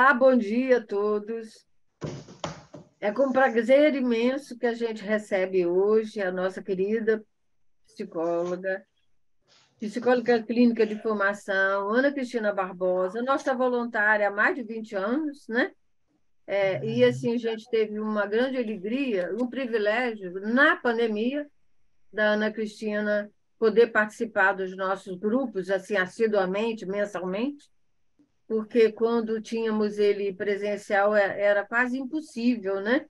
Olá, bom dia a todos. É com prazer imenso que a gente recebe hoje a nossa querida psicóloga, psicóloga clínica de formação, Ana Cristina Barbosa, nossa voluntária há mais de 20 anos, né? E assim, a gente teve uma grande alegria, um privilégio, na pandemia, da Ana Cristina poder participar dos nossos grupos, assim, assiduamente, mensalmente, porque quando tínhamos ele presencial era quase impossível, né?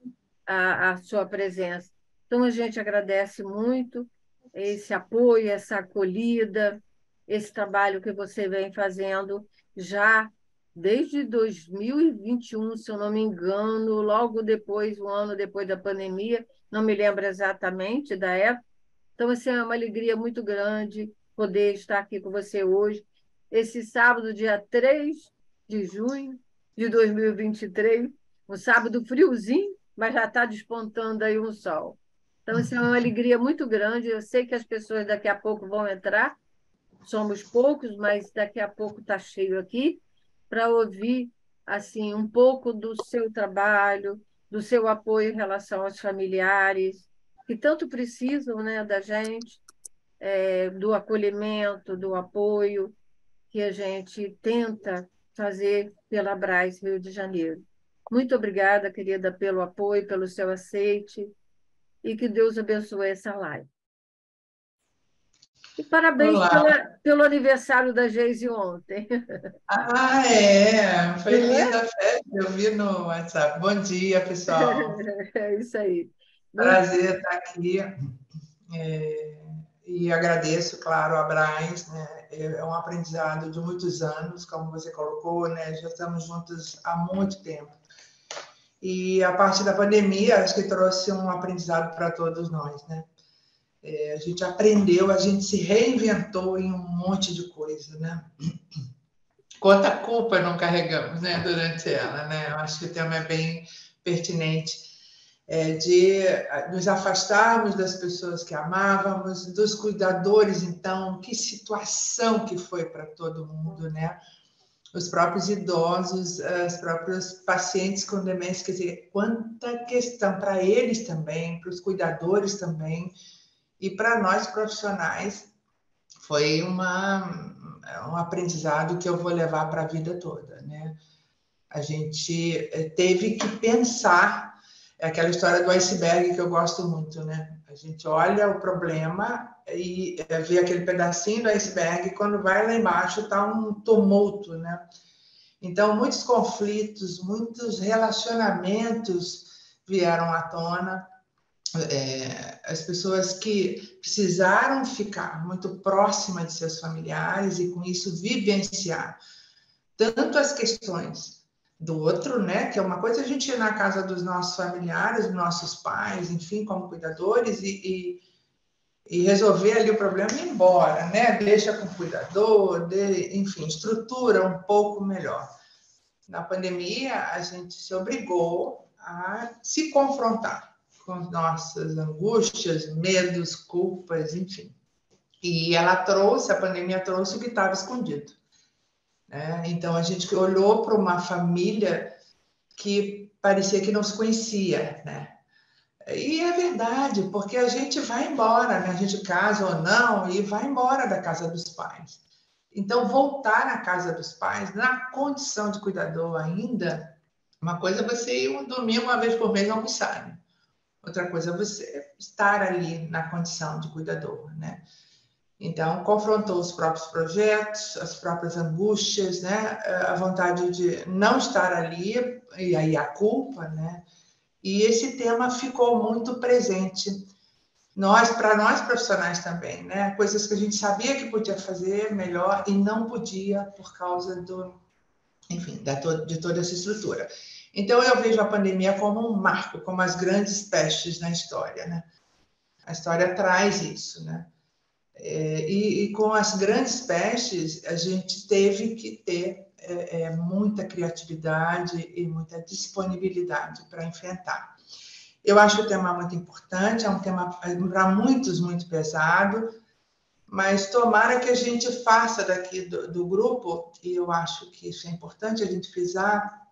A sua presença. Então, a gente agradece muito esse apoio, essa acolhida, esse trabalho que você vem fazendo já desde 2021, se eu não me engano, logo depois, um ano depois da pandemia, não me lembro exatamente da época. Então, assim, é uma alegria muito grande poder estar aqui com você hoje, esse sábado, dia 3 de junho de 2023, um sábado friozinho, mas já está despontando aí um sol. Então, isso é uma alegria muito grande. Eu sei que as pessoas daqui a pouco vão entrar, somos poucos, mas daqui a pouco está cheio aqui, para ouvir assim um pouco do seu trabalho, do seu apoio em relação aos familiares, que tanto precisam, né, da gente, do acolhimento, do apoio que a gente tenta fazer pela Abraz Rio de Janeiro. Muito obrigada, querida, pelo apoio, pelo seu aceite, e que Deus abençoe essa live. E parabéns Olá. pelo aniversário da Geise ontem. Ah, é. Foi Não linda é? a festa, eu vi no WhatsApp. Bom dia, pessoal. É isso aí. Muito Prazer estar aqui. E agradeço, claro, a Braz, né? É um aprendizado de muitos anos, como você colocou, né? Já estamos juntos há muito tempo. E a parte da pandemia, acho que trouxe um aprendizado para todos nós, né? A gente aprendeu, a gente se reinventou em um monte de coisa, né? Quanta culpa não carregamos, né, durante ela, né? Eu acho que o tema é bem pertinente, de nos afastarmos das pessoas que amávamos, dos cuidadores, então, que situação que foi para todo mundo, né? Os próprios idosos, os próprios pacientes com demência, quer dizer, quanta questão para eles também, para os cuidadores também, e para nós profissionais foi um aprendizado que eu vou levar para a vida toda, né? A gente teve que pensar, é aquela história do iceberg que eu gosto muito, né? A gente olha o problema e vê aquele pedacinho do iceberg, e quando vai lá embaixo está um tumulto, né? Então, muitos conflitos, muitos relacionamentos vieram à tona, as pessoas que precisaram ficar muito próximas de seus familiares e, com isso, vivenciar tanto as questões do outro, né? Que é uma coisa a gente ir na casa dos nossos familiares, dos nossos pais, enfim, como cuidadores, e resolver ali o problema e ir embora, né? Deixa com o cuidador, enfim, estrutura um pouco melhor. Na pandemia, a gente se obrigou a se confrontar com nossas angústias, medos, culpas, enfim. E a pandemia trouxe o que estava escondido, né? Então, a gente olhou para uma família que parecia que não se conhecia, né? E é verdade, porque a gente vai embora, né? A gente casa ou não e vai embora da casa dos pais. Então, voltar à casa dos pais, na condição de cuidador ainda, uma coisa é você ir um domingo, uma vez por mês, almoçar, né? Outra coisa é você estar ali na condição de cuidador, né? Então, confrontou os próprios projetos, as próprias angústias, né? A vontade de não estar ali, e aí a culpa, né? E esse tema ficou muito presente. Para nós profissionais também, né? Coisas que a gente sabia que podia fazer melhor e não podia por causa enfim, de toda essa estrutura. Então, eu vejo a pandemia como um marco, como as grandes pestes na história, né? A história traz isso, né? E com as grandes pestes, a gente teve que ter muita criatividade e muita disponibilidade para enfrentar. Eu acho o tema muito importante, é um tema para muitos muito pesado, mas tomara que a gente faça daqui do grupo, e eu acho que isso é importante a gente frisar,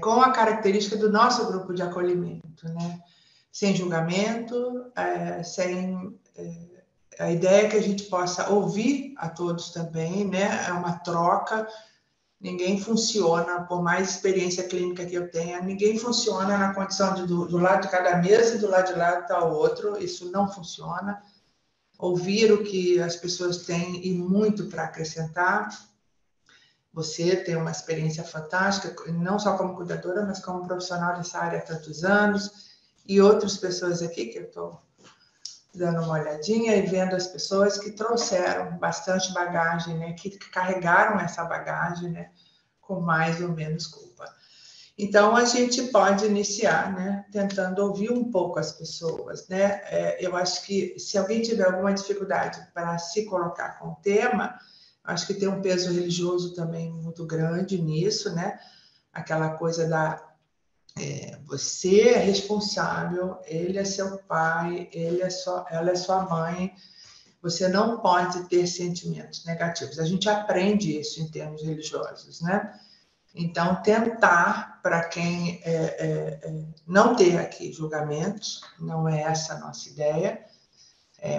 com a característica do nosso grupo de acolhimento, né? Sem julgamento, sem a ideia é que a gente possa ouvir a todos também, né? É uma troca. Ninguém funciona, por mais experiência clínica que eu tenha, ninguém funciona na condição de do lado de cada mesa e do lado de lá está o outro. Isso não funciona. Ouvir o que as pessoas têm e muito para acrescentar. Você tem uma experiência fantástica, não só como cuidadora, mas como profissional dessa área há tantos anos, e outras pessoas aqui que eu estou dando uma olhadinha e vendo as pessoas que trouxeram bastante bagagem, né, que carregaram essa bagagem, né, com mais ou menos culpa. Então, a gente pode iniciar, né, tentando ouvir um pouco as pessoas, né? Eu acho que se alguém tiver alguma dificuldade para se colocar com o tema, acho que tem um peso religioso também muito grande nisso, né? Aquela coisa da você é responsável, ele é seu pai, ela é sua mãe, você não pode ter sentimentos negativos. A gente aprende isso em termos religiosos, né? Então, tentar, para quem não ter aqui julgamentos, não é essa a nossa ideia,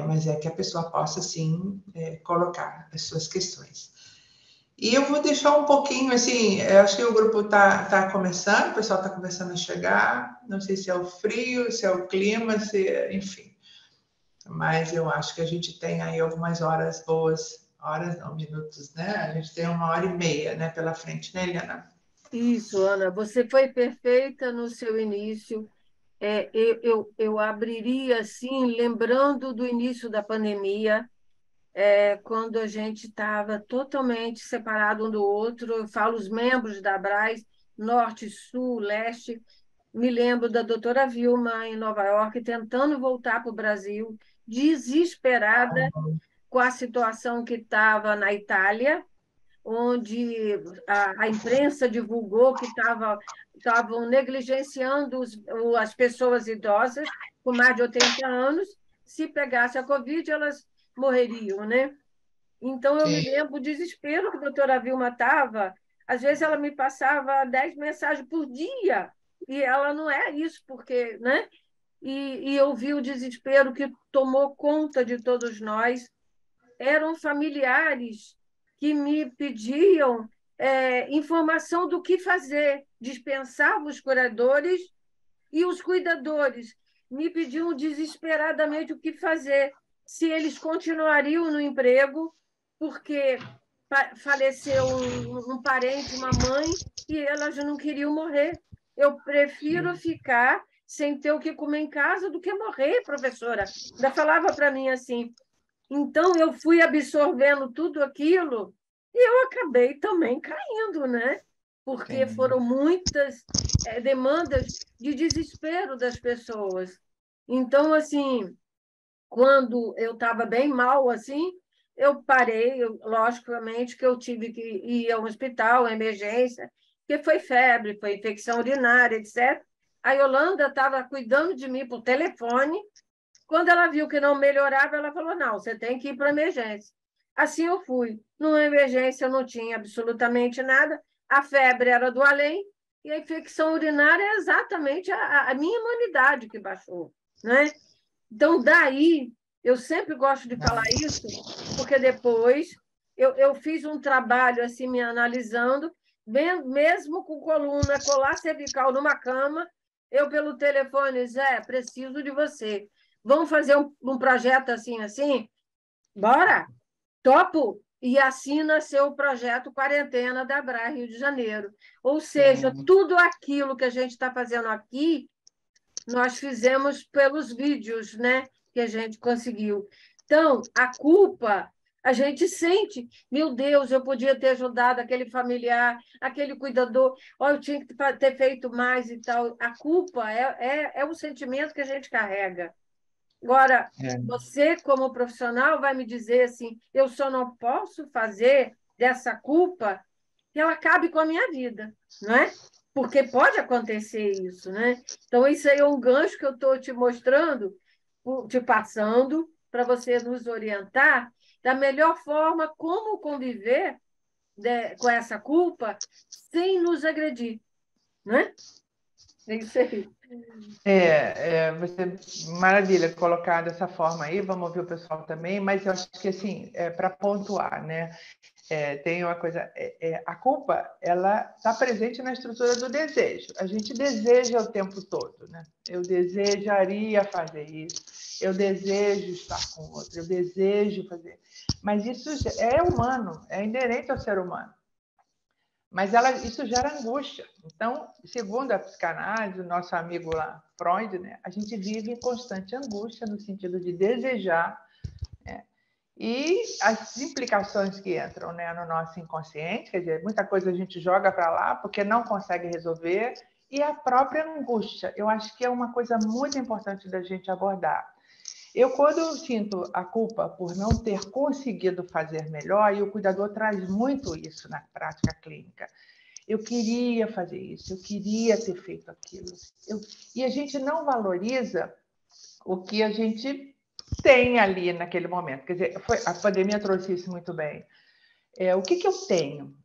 mas é que a pessoa possa, sim, colocar as suas questões. E eu vou deixar um pouquinho, assim, eu acho que o grupo tá começando, o pessoal está começando a chegar, não sei se é o frio, se é o clima, enfim. Mas eu acho que a gente tem aí algumas horas boas, horas não, minutos, né? A gente tem 1h30, né, pela frente, né, Eliana? Isso, Ana, você foi perfeita no seu início. Eu abriria assim, lembrando do início da pandemia, quando a gente estava totalmente separado um do outro. Eu falo os membros da Abras, Norte, Sul, Leste. Me lembro da doutora Vilma, em Nova York, tentando voltar para o Brasil, desesperada com a situação que estava na Itália, onde a imprensa divulgou que estavam negligenciando as pessoas idosas com mais de 80 anos. Se pegasse a Covid, elas morreriam, né? Então, eu me Sim. lembro do desespero que a doutora Vilma estava. Às vezes, ela me passava 10 mensagens por dia, e ela não é isso, porque, né? E eu vi o desespero que tomou conta de todos nós. Eram familiares que me pediam informação do que fazer, dispensavam os curadores, e os cuidadores me pediam desesperadamente o que fazer, se eles continuariam no emprego, porque faleceu um parente, uma mãe, e elas não queriam morrer. Eu prefiro ficar sem ter o que comer em casa do que morrer, professora. Ainda falava para mim assim. Então, eu fui absorvendo tudo aquilo e eu acabei também caindo, né? Porque foram muitas demandas de desespero das pessoas. Então, assim, quando eu estava bem mal, assim, eu parei, logicamente que eu tive que ir ao hospital, emergência, porque foi febre, foi infecção urinária, etc. A Yolanda estava cuidando de mim por telefone. Quando ela viu que não melhorava, ela falou: não, você tem que ir para a emergência. Assim eu fui. Numa emergência eu não tinha absolutamente nada, a febre era do além, e a infecção urinária é exatamente a minha imunidade que baixou, né? Então, daí, eu sempre gosto de falar isso, porque depois eu fiz um trabalho assim, me analisando, mesmo com coluna, colar cervical numa cama, eu pelo telefone, Zé, preciso de você. Vamos fazer um projeto assim, assim? Bora! Topo! E assim nasceu o projeto Quarentena da Abra Rio de Janeiro. Ou seja, tudo aquilo que a gente está fazendo aqui, nós fizemos pelos vídeos, né, que a gente conseguiu. Então, a culpa a gente sente. Meu Deus, eu podia ter ajudado aquele familiar, aquele cuidador, ou eu tinha que ter feito mais e tal. A culpa é um sentimento que a gente carrega. Agora, você, como profissional, vai me dizer assim: eu só não posso fazer dessa culpa que ela acabe com a minha vida, não é? Porque pode acontecer isso, né? Então, isso aí é um gancho que eu estou te mostrando, te passando, para você nos orientar da melhor forma como conviver com essa culpa sem nos agredir, não é? É isso aí. Maravilha colocar dessa forma aí, vamos ouvir o pessoal também, mas eu acho que, assim, para pontuar, né? Tem uma coisa, a culpa, ela está presente na estrutura do desejo. A gente deseja o tempo todo, né? Eu desejaria fazer isso, eu desejo estar com o outro, eu desejo fazer. Mas isso é humano, é inerente ao ser humano. Mas isso gera angústia. Então, segundo a psicanálise, o nosso amigo lá, Freud, né, a gente vive em constante angústia no sentido de desejar, né, e as implicações que entram, né, no nosso inconsciente, quer dizer, muita coisa a gente joga para lá porque não consegue resolver, e a própria angústia. Eu acho que é uma coisa muito importante da gente abordar. Quando eu sinto a culpa por não ter conseguido fazer melhor, e o cuidador traz muito isso na prática clínica, eu queria fazer isso, eu queria ter feito aquilo. E a gente não valoriza o que a gente tem ali naquele momento. Quer dizer, a pandemia trouxe isso muito bem. O que eu tenho?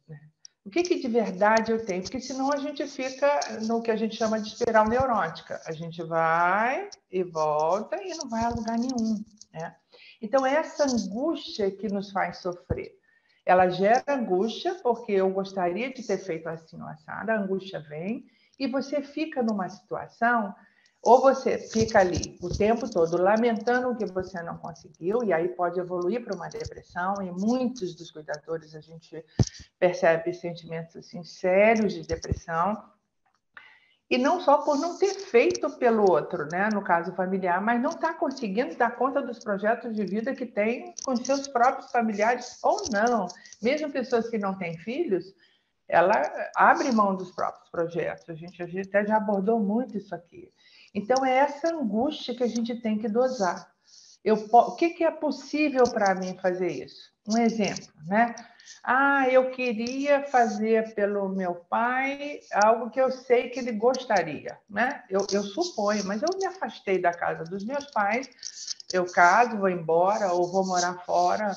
O que de verdade eu tenho? Porque senão a gente fica no que a gente chama de espiral neurótica. A gente vai e volta e não vai a lugar nenhum, né? Então, essa angústia que nos faz sofrer, ela gera angústia porque eu gostaria de ter feito assim ou assado, a angústia vem e você fica numa situação, ou você fica ali o tempo todo lamentando o que você não conseguiu, e aí pode evoluir para uma depressão, e muitos dos cuidadores a gente percebe sentimentos assim, sérios de depressão, e não só por não ter feito pelo outro, né, no caso familiar, mas não está conseguindo dar conta dos projetos de vida que tem com seus próprios familiares, ou não. Mesmo pessoas que não têm filhos, ela abre mão dos próprios projetos. A gente até já abordou muito isso aqui. Então, é essa angústia que a gente tem que dosar. O que é possível para mim fazer isso? Um exemplo, né? Eu queria fazer pelo meu pai algo que eu sei que ele gostaria, né? Eu suponho, mas eu me afastei da casa dos meus pais, eu caso, vou embora, ou vou morar fora,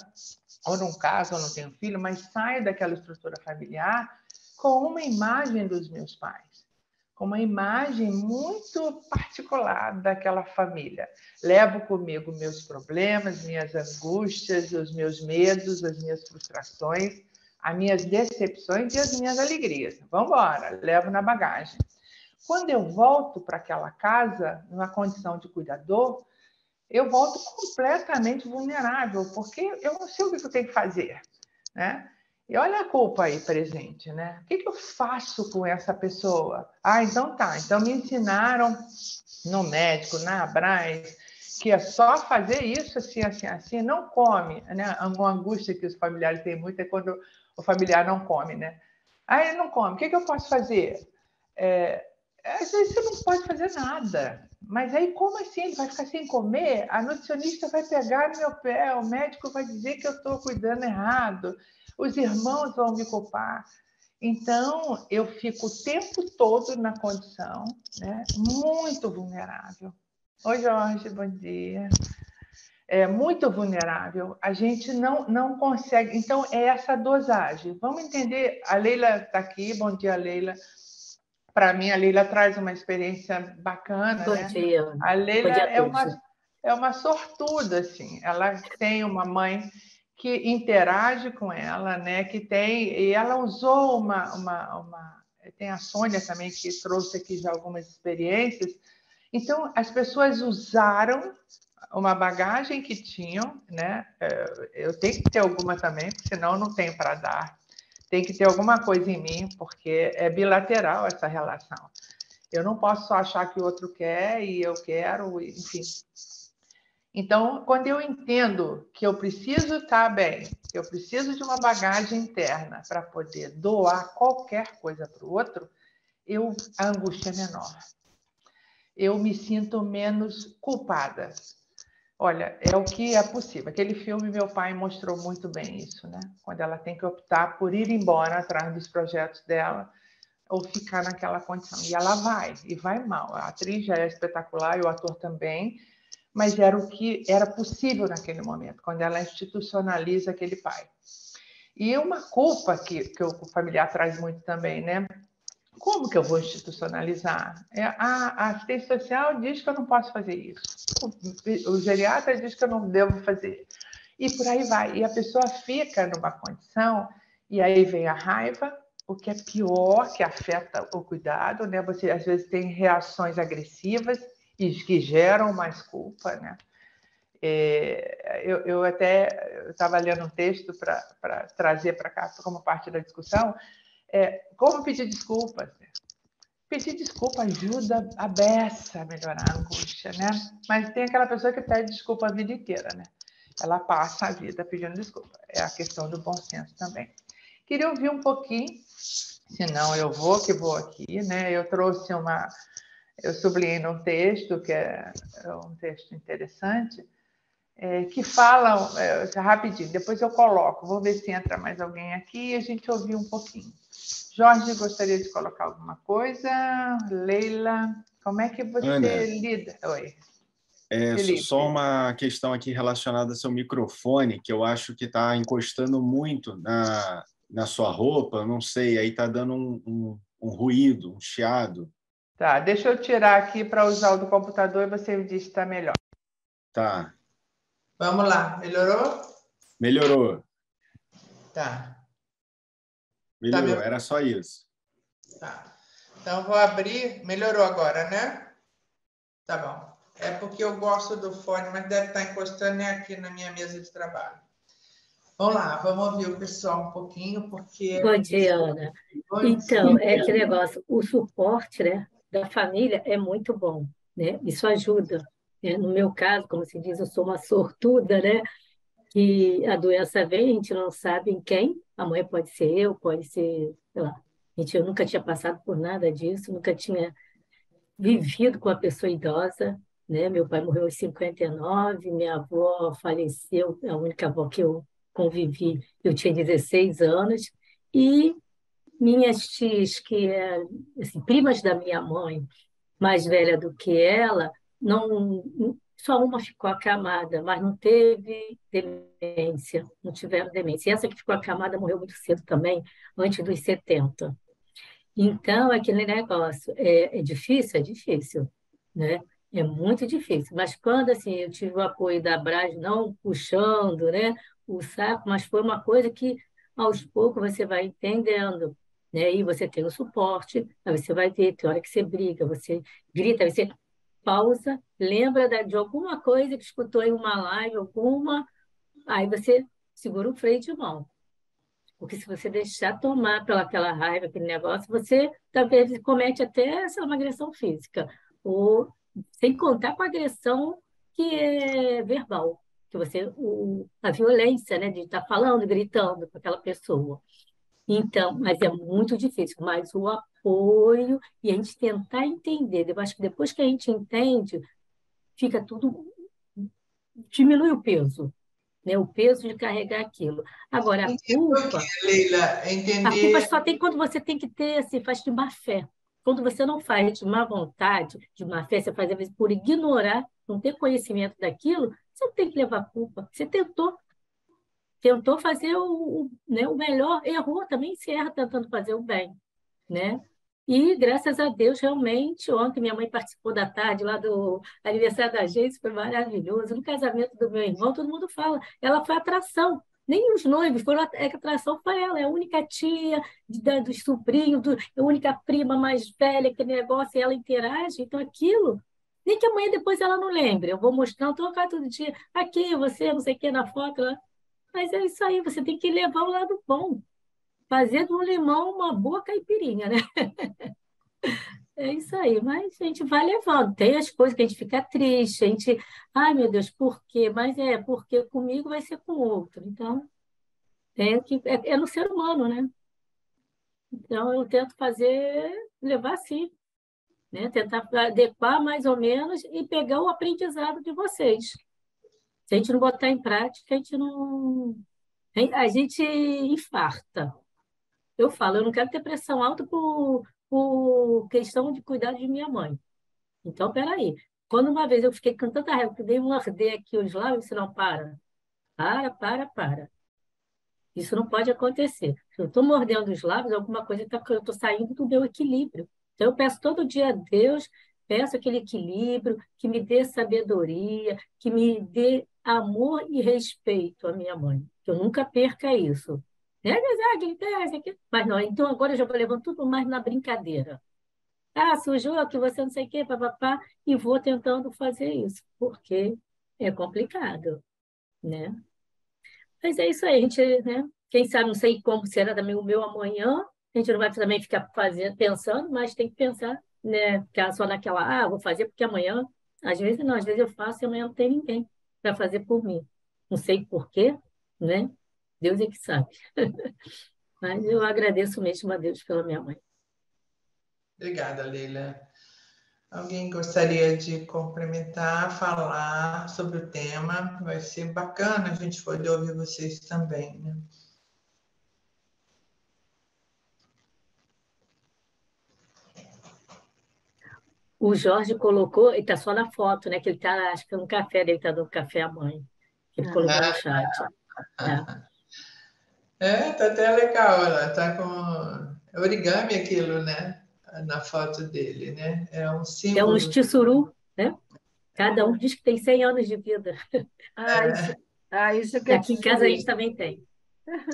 ou não caso, ou não tenho filho, mas saio daquela estrutura familiar com uma imagem dos meus pais, com uma imagem muito particular daquela família. Levo comigo meus problemas, minhas angústias, os meus medos, as minhas frustrações, as minhas decepções e as minhas alegrias. Vamos embora, levo na bagagem. Quando eu volto para aquela casa, numa condição de cuidador, eu volto completamente vulnerável, porque eu não sei o que eu tenho que fazer, né? E olha a culpa aí presente, né? O que eu faço com essa pessoa? Então tá. Então me ensinaram no médico, na Abras, que é só fazer isso, assim, assim, assim, não come, né? Uma angústia que os familiares têm muito é quando o familiar não come, né? Ele não come, o que eu posso fazer? Às vezes você não pode fazer nada. Mas aí, como assim? Ele vai ficar sem comer? A nutricionista vai pegar no meu pé, o médico vai dizer que eu estou cuidando errado, os irmãos vão me culpar. Então, eu fico o tempo todo na condição, né, muito vulnerável. Oi, Jorge, bom dia. Muito vulnerável. A gente não consegue. Então, é essa dosagem. Vamos entender. A Leila está aqui. Bom dia, Leila. Para mim, a Leila traz uma experiência bacana, Bom né? dia. A Leila Bom dia a todos. é uma sortuda, assim. Ela tem uma mãe que interage com ela, né? E ela usou tem a Sônia também que trouxe aqui já algumas experiências. Então, as pessoas usaram uma bagagem que tinham, né? Eu tenho que ter alguma também, porque senão eu não tenho para dar. Tem que ter alguma coisa em mim, porque é bilateral essa relação. Eu não posso só achar que o outro quer e eu quero, enfim. Então, quando eu entendo que eu preciso estar bem, que eu preciso de uma bagagem interna para poder doar qualquer coisa para o outro, a angústia é menor. Eu me sinto menos culpada. Olha, é o que é possível. Aquele filme, meu pai mostrou muito bem isso, né? Quando ela tem que optar por ir embora atrás dos projetos dela ou ficar naquela condição. E ela vai, e vai mal. A atriz já é espetacular e o ator também, mas era o que era possível naquele momento, quando ela institucionaliza aquele pai. E uma culpa que o familiar traz muito também, né? Como que eu vou institucionalizar? A assistência social diz que eu não posso fazer isso. O geriatra diz que eu não devo fazer. E por aí vai. E a pessoa fica numa condição, e aí vem a raiva, o que é pior, que afeta o cuidado, né? Você, às vezes, tem reações agressivas e que geram mais culpa, né? Eu estava lendo um texto para trazer para cá como parte da discussão, como pedir desculpas. Pedir desculpa ajuda a beça a melhorar a angústia, né? Mas tem aquela pessoa que pede desculpa a vida inteira, né? Ela passa a vida pedindo desculpa. É a questão do bom senso também. Queria ouvir um pouquinho, senão eu vou aqui, né? Eu sublinhei num texto, que é um texto interessante, que fala, rapidinho, depois eu coloco, vou ver se entra mais alguém aqui e a gente ouvir um pouquinho. Jorge, gostaria de colocar alguma coisa? Leila, como é que você Ana, lida? Oi. Só uma questão aqui relacionada ao seu microfone, que eu acho que está encostando muito na sua roupa, não sei, aí está dando um ruído, um chiado. Tá, deixa eu tirar aqui para usar o do computador e você me diz se está melhor. Tá. Vamos lá, melhorou? Melhorou. Tá. Melhorou, era só isso. Tá. Então, vou abrir. Melhorou agora, né? Tá bom. É porque eu gosto do fone, mas deve estar encostando aqui na minha mesa de trabalho. Vamos lá, vamos ouvir o pessoal um pouquinho, porque... Bom dia, Ana. Então, é que negócio, o suporte, né, da família é muito bom, né? Isso ajuda, né? No meu caso, como se diz, eu sou uma sortuda, né? Que a doença vem, a gente não sabe em quem. Amanhã pode ser eu, pode ser, sei lá. Eu nunca tinha passado por nada disso, nunca tinha vivido com a pessoa idosa, né? Meu pai morreu aos 59, minha avó faleceu, a única avó que eu convivi, eu tinha 16 anos, e minhas tias, que eram assim, primas da minha mãe, mais velha do que ela, não, só uma ficou acamada, mas não teve demência, não tiveram demência. E essa que ficou acamada morreu muito cedo também, antes dos 70. Então, aquele negócio é difícil, né? É muito difícil. Mas quando assim, eu tive o apoio da Brás, não puxando, né, o saco, mas foi uma coisa que aos poucos você vai entendendo, né? E você tem o suporte, aí você vai ver, tem hora que você briga, você grita, aí você pausa, lembra de alguma coisa que escutou em uma live, aí você segura o freio de mão. Porque se você deixar tomar pelaquela raiva, aquele negócio, você talvez comete até uma agressão física. Ou sem contar com a agressão que é verbal, que a violência, né, de estar falando, gritando com aquela pessoa. Então, mas é muito difícil, mas o apoio e a gente tentar entender. Eu acho que depois que a gente entende, fica tudo, diminui o peso, né? O peso de carregar aquilo. Agora, Leila, a culpa entender... só tem quando você tem que ter, assim, faz de má fé. Quando você não faz de má vontade, de má fé, você faz às vezes por ignorar, não ter conhecimento daquilo, você não tem que levar culpa. Você tentou fazer né, o melhor, errou também, se erra tentando fazer o bem, né? E, graças a Deus, realmente, ontem minha mãe participou da tarde lá do aniversário da gente, foi maravilhoso. No casamento do meu irmão, todo mundo fala, ela foi atração. Nem os noivos foram, a atração foi ela, é a única tia dos sobrinhos, a única prima mais velha, aquele negócio, e ela interage. Então, aquilo, nem que amanhã depois ela não lembre. Eu vou mostrando, trocar todo dia, aqui, você, não sei o que, na foto. Lá. Mas é isso aí, você tem que levar o lado bom. Fazer do limão uma boa caipirinha, né? É isso aí, mas a gente vai levando. Tem as coisas que a gente fica triste, a gente, ai meu Deus, por quê? Mas porque comigo vai ser com o outro. Então, é no ser humano, né? Então, eu tento levar assim, né? Tentar adequar mais ou menos e pegar o aprendizado de vocês. Se a gente não botar em prática, a gente infarta. Eu falo, eu não quero ter pressão alta por questão de cuidar de minha mãe. Então, peraí. Quando uma vez eu fiquei com tanta raiva que dei um arder aqui os lábios, você não para. Para. Isso não pode acontecer. Se eu estou mordendo os lábios, alguma coisa está, eu estou saindo do meu equilíbrio. Então, eu peço todo dia a Deus, peço aquele equilíbrio, que me dê sabedoria, que me dê amor e respeito à minha mãe. Que eu nunca perca isso. Né? Mas não, então agora eu já vou levando tudo mais na brincadeira. Ah, sujou que você não sei o quê, papapá, e vou tentando fazer isso, porque é complicado, né? Mas é isso aí, a gente, né? Quem sabe, não sei como será também o meu amanhã, a gente não vai também ficar fazendo, pensando, mas tem que pensar, né? Ficar só naquela, vou fazer porque amanhã, às vezes não, às vezes eu faço e amanhã não tem ninguém para fazer por mim. Não sei por quê, né? Deus é que sabe. Mas eu agradeço mesmo a Deus pela minha mãe. Obrigada, Leila. Alguém gostaria de complementar, falar sobre o tema? Vai ser bacana a gente poder ouvir vocês também, né? O Jorge colocou, ele está só na foto, né? Que ele está, acho que no café, ele está dando café à mãe. Ele colocou no chat. Tá até legal, ela tá com origami aquilo, né? Na foto dele, né? É um É símbolo. um tissuru, né? Cada um diz que tem 100 anos de vida. Isso que E é aqui em casa a gente tissuru. também tem.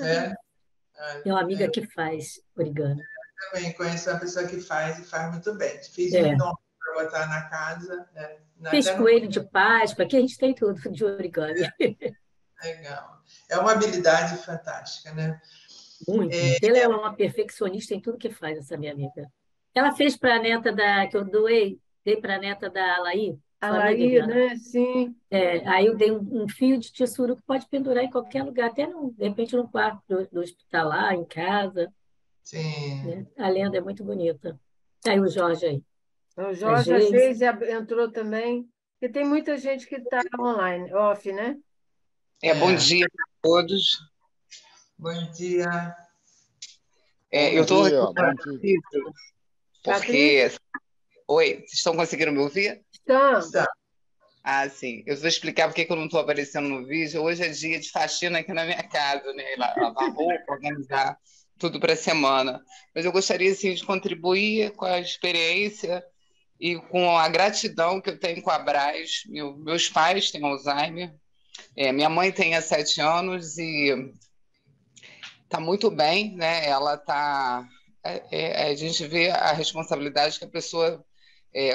É, Tem uma amiga que faz origami. também conheço uma pessoa que faz e faz muito bem. Fiz É. um dom para botar na casa. Fiz Até no... coelho de Páscoa, aqui a gente tem tudo de origami. Legal. É uma habilidade fantástica, né? Muito. Ela é uma perfeccionista em tudo que faz, essa minha amiga. Ela fez para a neta que eu dei para a neta da Alaí, sua amiga, Alaí, Diana. né? Sim. Aí eu dei um fio de tissuru que pode pendurar em qualquer lugar, até de repente no quarto do hospitalar, em casa. Sim. Né? A lenda é muito bonita. Aí o Jorge aí. O Jorge, a Geise entrou também. Porque tem muita gente que está online, off, né? Bom dia a todos. Bom dia. Eu estou porque... Oi, vocês estão conseguindo me ouvir? Estamos. Sim. Eu vou explicar porque eu não estou aparecendo no vídeo. Hoje é dia de faxina aqui na minha casa, né? Lavar roupa, organizar tudo para a semana. Mas eu gostaria, assim, de contribuir com a experiência e com a gratidão que eu tenho com a Brás. Meus pais têm Alzheimer. Minha mãe tem há 7 anos e está muito bem, né? Ela está... a gente vê a responsabilidade que a pessoa...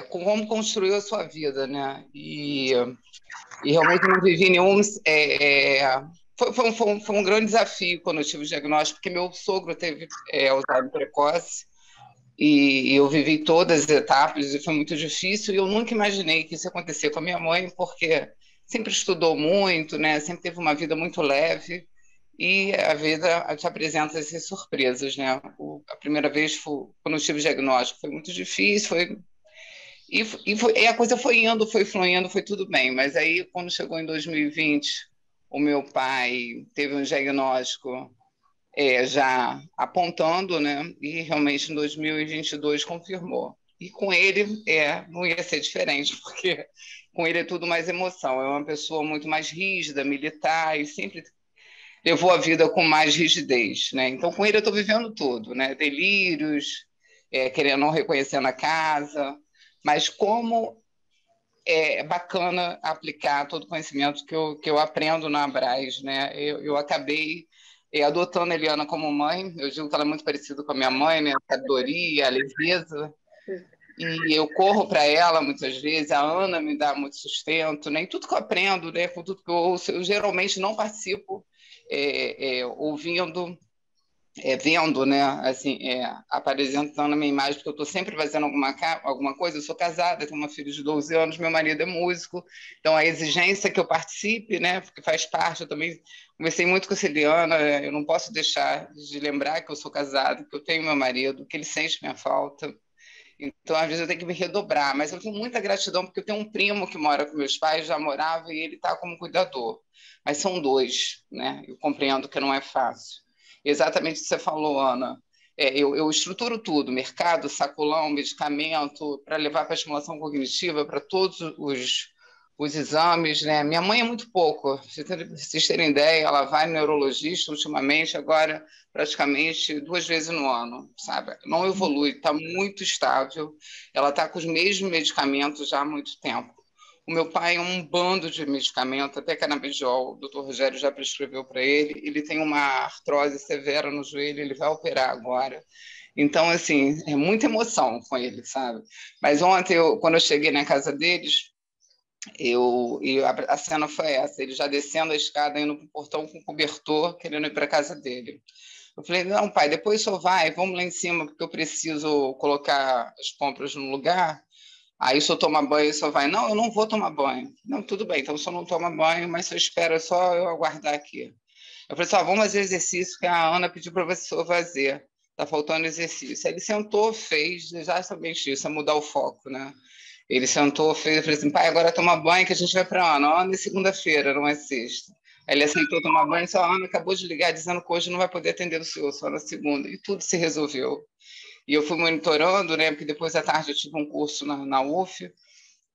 como construiu a sua vida, né? E realmente não vivi nenhum... Foi um grande desafio quando eu tive o diagnóstico, porque meu sogro teve Alzheimer precoce e eu vivi todas as etapas e foi muito difícil e eu nunca imaginei que isso ia acontecer com a minha mãe, porque sempre estudou muito, né? Sempre teve uma vida muito leve e a vida te apresenta essas surpresas, né? A primeira vez quando eu tive o diagnóstico foi muito difícil, e a coisa foi indo, foi fluindo, foi tudo bem. Mas aí, quando chegou em 2020, o meu pai teve um diagnóstico já apontando, né? E realmente em 2022 confirmou. E com ele não ia ser diferente, porque com ele é tudo mais emoção. É uma pessoa muito mais rígida, militar, e sempre levou a vida com mais rigidez, né? Então, com ele eu estou vivendo tudo, né? Delírios, querendo não reconhecer na casa, mas como é bacana aplicar todo o conhecimento que eu aprendo na Brás, né? Eu acabei adotando a Eliana como mãe. Eu digo que ela é muito parecida com a minha mãe, né? A sabedoria, a leveza. E eu corro para ela muitas vezes. A Ana me dá muito sustento, né? E tudo que eu aprendo, né? Com tudo que eu ouço, eu geralmente não participo ouvindo, vendo, né? Assim, apresentando a minha imagem, porque eu estou sempre fazendo alguma coisa. Eu sou casada, tenho uma filha de 12 anos, meu marido é músico, então a exigência que eu participe, né? Porque faz parte. Eu também conversei muito com a Celiana, eu não posso deixar de lembrar que eu sou casada, que eu tenho meu marido, que ele sente minha falta. Então, às vezes, eu tenho que me redobrar, mas eu tenho muita gratidão, porque eu tenho um primo que mora com meus pais, já morava, e ele está como cuidador. Mas são 2, né? Eu compreendo que não é fácil. Exatamente o que você falou, Ana. Eu estruturo tudo, mercado, sacolão, medicamento, para levar para a estimulação cognitiva, para todos os exames, né? Minha mãe é muito pouco, pra vocês terem ideia, ela vai no neurologista ultimamente, agora praticamente 2 vezes no ano, sabe? Não evolui, está muito estável, ela está com os mesmos medicamentos já há muito tempo. O meu pai é um bando de medicamento, até canabidiol, o doutor Rogério já prescreveu para ele tem uma artrose severa no joelho, ele vai operar agora. Então, assim, é muita emoção com ele, sabe? Mas ontem, quando eu cheguei na casa deles, a cena foi essa, ele já descendo a escada, indo para o portão com cobertor, querendo ir para a casa dele. Eu falei, não, pai, depois o senhor vai, vamos lá em cima, porque eu preciso colocar as compras no lugar. Aí o senhor toma banho, o senhor vai, não, eu não vou tomar banho. Não, tudo bem, então o senhor não toma banho, mas o senhor espera só eu aguardar aqui. Eu falei, só vamos fazer exercício que a Ana pediu para você fazer. Está faltando exercício. Aí ele sentou, fez exatamente isso, é mudar o foco, né? Ele sentou, fez, eu falei assim, pai, agora toma banho que a gente vai para Ana. Ana é segunda-feira, não é sexta. Aí ele sentou, tomar banho, só a Ana acabou de ligar dizendo que hoje não vai poder atender o senhor, só na segunda. E tudo se resolveu. E eu fui monitorando, né? Porque depois à tarde eu tive um curso na UF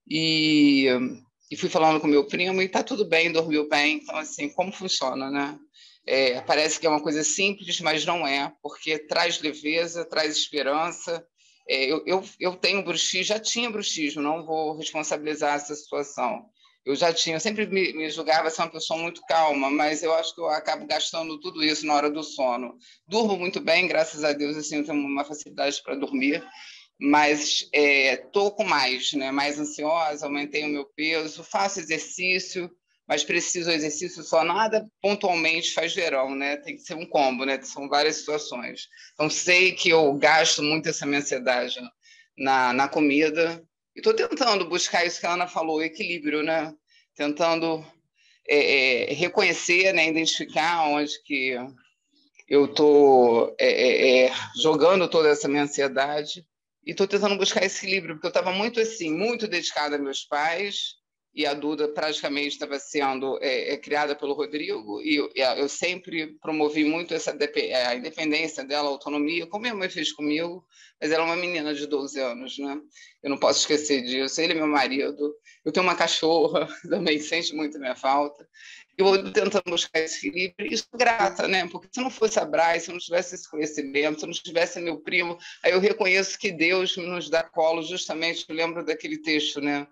e fui falando com meu primo e tá tudo bem, dormiu bem. Então, assim, como funciona, né? Parece que é uma coisa simples, mas não é, porque traz leveza, traz esperança. Eu tenho bruxismo, já tinha bruxismo, não vou responsabilizar essa situação. Eu já tinha, eu sempre me julgava ser uma pessoa muito calma, mas eu acho que eu acabo gastando tudo isso na hora do sono. Durmo muito bem, graças a Deus, assim, eu tenho uma facilidade para dormir, mas estou com mais, né? Mais ansiosa, aumentei o meu peso, faço exercício, mas preciso do exercício só, nada pontualmente faz verão, né? Tem que ser um combo, né? São várias situações. Então, sei que eu gasto muito essa minha ansiedade na comida, e estou tentando buscar isso que a Ana falou, o equilíbrio, né? Tentando reconhecer, né? Identificar onde que eu estou jogando toda essa minha ansiedade, e estou tentando buscar esse equilíbrio, porque eu estava muito assim, muito dedicada a meus pais, e a Duda praticamente estava sendo criada pelo Rodrigo, e eu sempre promovi muito a independência dela, a autonomia, como minha mãe fez comigo, mas ela é uma menina de 12 anos, né? Eu não posso esquecer disso. Ele é meu marido, eu tenho uma cachorra, também sente muito a minha falta. Eu vou tentando buscar esse equilíbrio, e sou grata, né? Porque se não fosse a Braz, se eu não tivesse esse conhecimento, se eu não tivesse meu primo, aí eu reconheço que Deus nos dá colo, justamente, eu lembro daquele texto, né?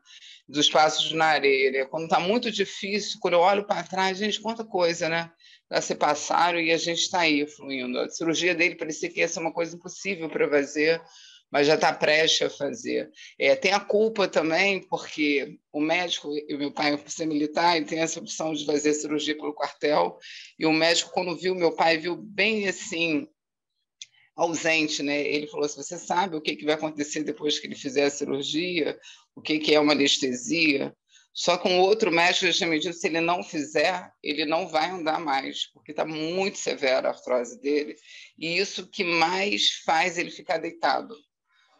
Dos passos na areia, né? Quando está muito difícil, quando eu olho para trás, gente, quanta coisa, né? Já se passaram e a gente está aí fluindo. A cirurgia dele parecia que ia ser uma coisa impossível para fazer, mas já está prestes a fazer. Tem a culpa também, porque o médico, e meu pai por ser militar, e tem essa opção de fazer cirurgia pelo quartel, e o médico, quando viu meu pai, viu bem assim, ausente, né? Ele falou assim, você sabe o que vai acontecer depois que ele fizer a cirurgia? O que é uma anestesia? Só que um outro médico já me disse, se ele não fizer, ele não vai andar mais, porque está muito severa a artrose dele, e isso que mais faz ele ficar deitado.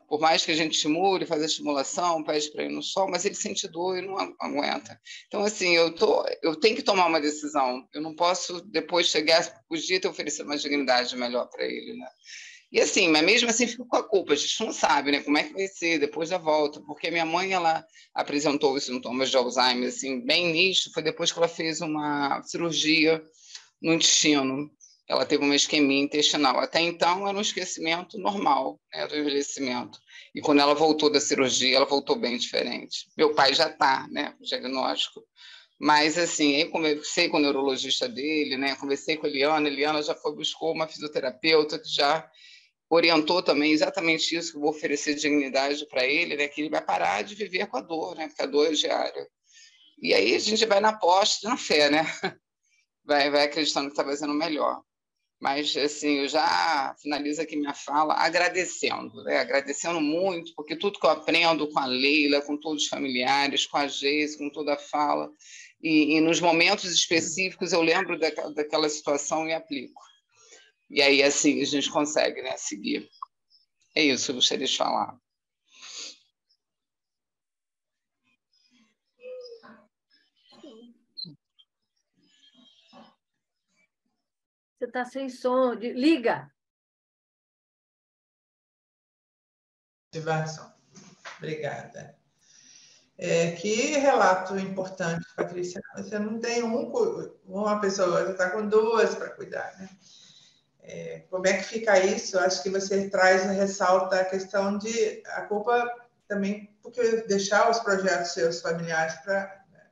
Por mais que a gente estimule, faz a estimulação, pede para ir no sol, mas ele sente dor e não aguenta. Então, assim, eu tenho que tomar uma decisão. Eu não posso depois chegar, podia ter oferecido uma dignidade melhor para ele, né? E assim, mas mesmo assim fico com a culpa. A gente não sabe, né, como é que vai ser depois da volta, porque minha mãe, ela apresentou os sintomas de Alzheimer, assim, bem nítido, foi depois que ela fez uma cirurgia no intestino. Ela teve uma isquemia intestinal. Até então, era um esquecimento normal, né, do envelhecimento. E quando ela voltou da cirurgia, ela voltou bem diferente. Meu pai já está, né, com diagnóstico. Mas, assim, eu conversei com o neurologista dele, né, conversei com a Eliana já buscou uma fisioterapeuta que já orientou também exatamente isso, que eu vou oferecer dignidade para ele, né, que ele vai parar de viver com a dor, né, porque a dor é diária. E aí a gente vai na aposta, na fé, né? Vai acreditando que está fazendo o melhor. Mas, assim, eu já finalizo aqui minha fala agradecendo, né? Agradecendo muito, porque tudo que eu aprendo com a Leila, com todos os familiares, com a Geise, com toda a fala, e nos momentos específicos eu lembro daquela situação e aplico. E aí, assim, a gente consegue, né, seguir. É isso que eu gostaria de falar. Você está sem som. Liga. Ativar som. Obrigada. Que relato importante, Patrícia. Você não tem uma pessoa, você está com duas para cuidar, né? Como é que fica isso? Acho que você ressalta a questão de a culpa também, porque deixar os projetos seus familiares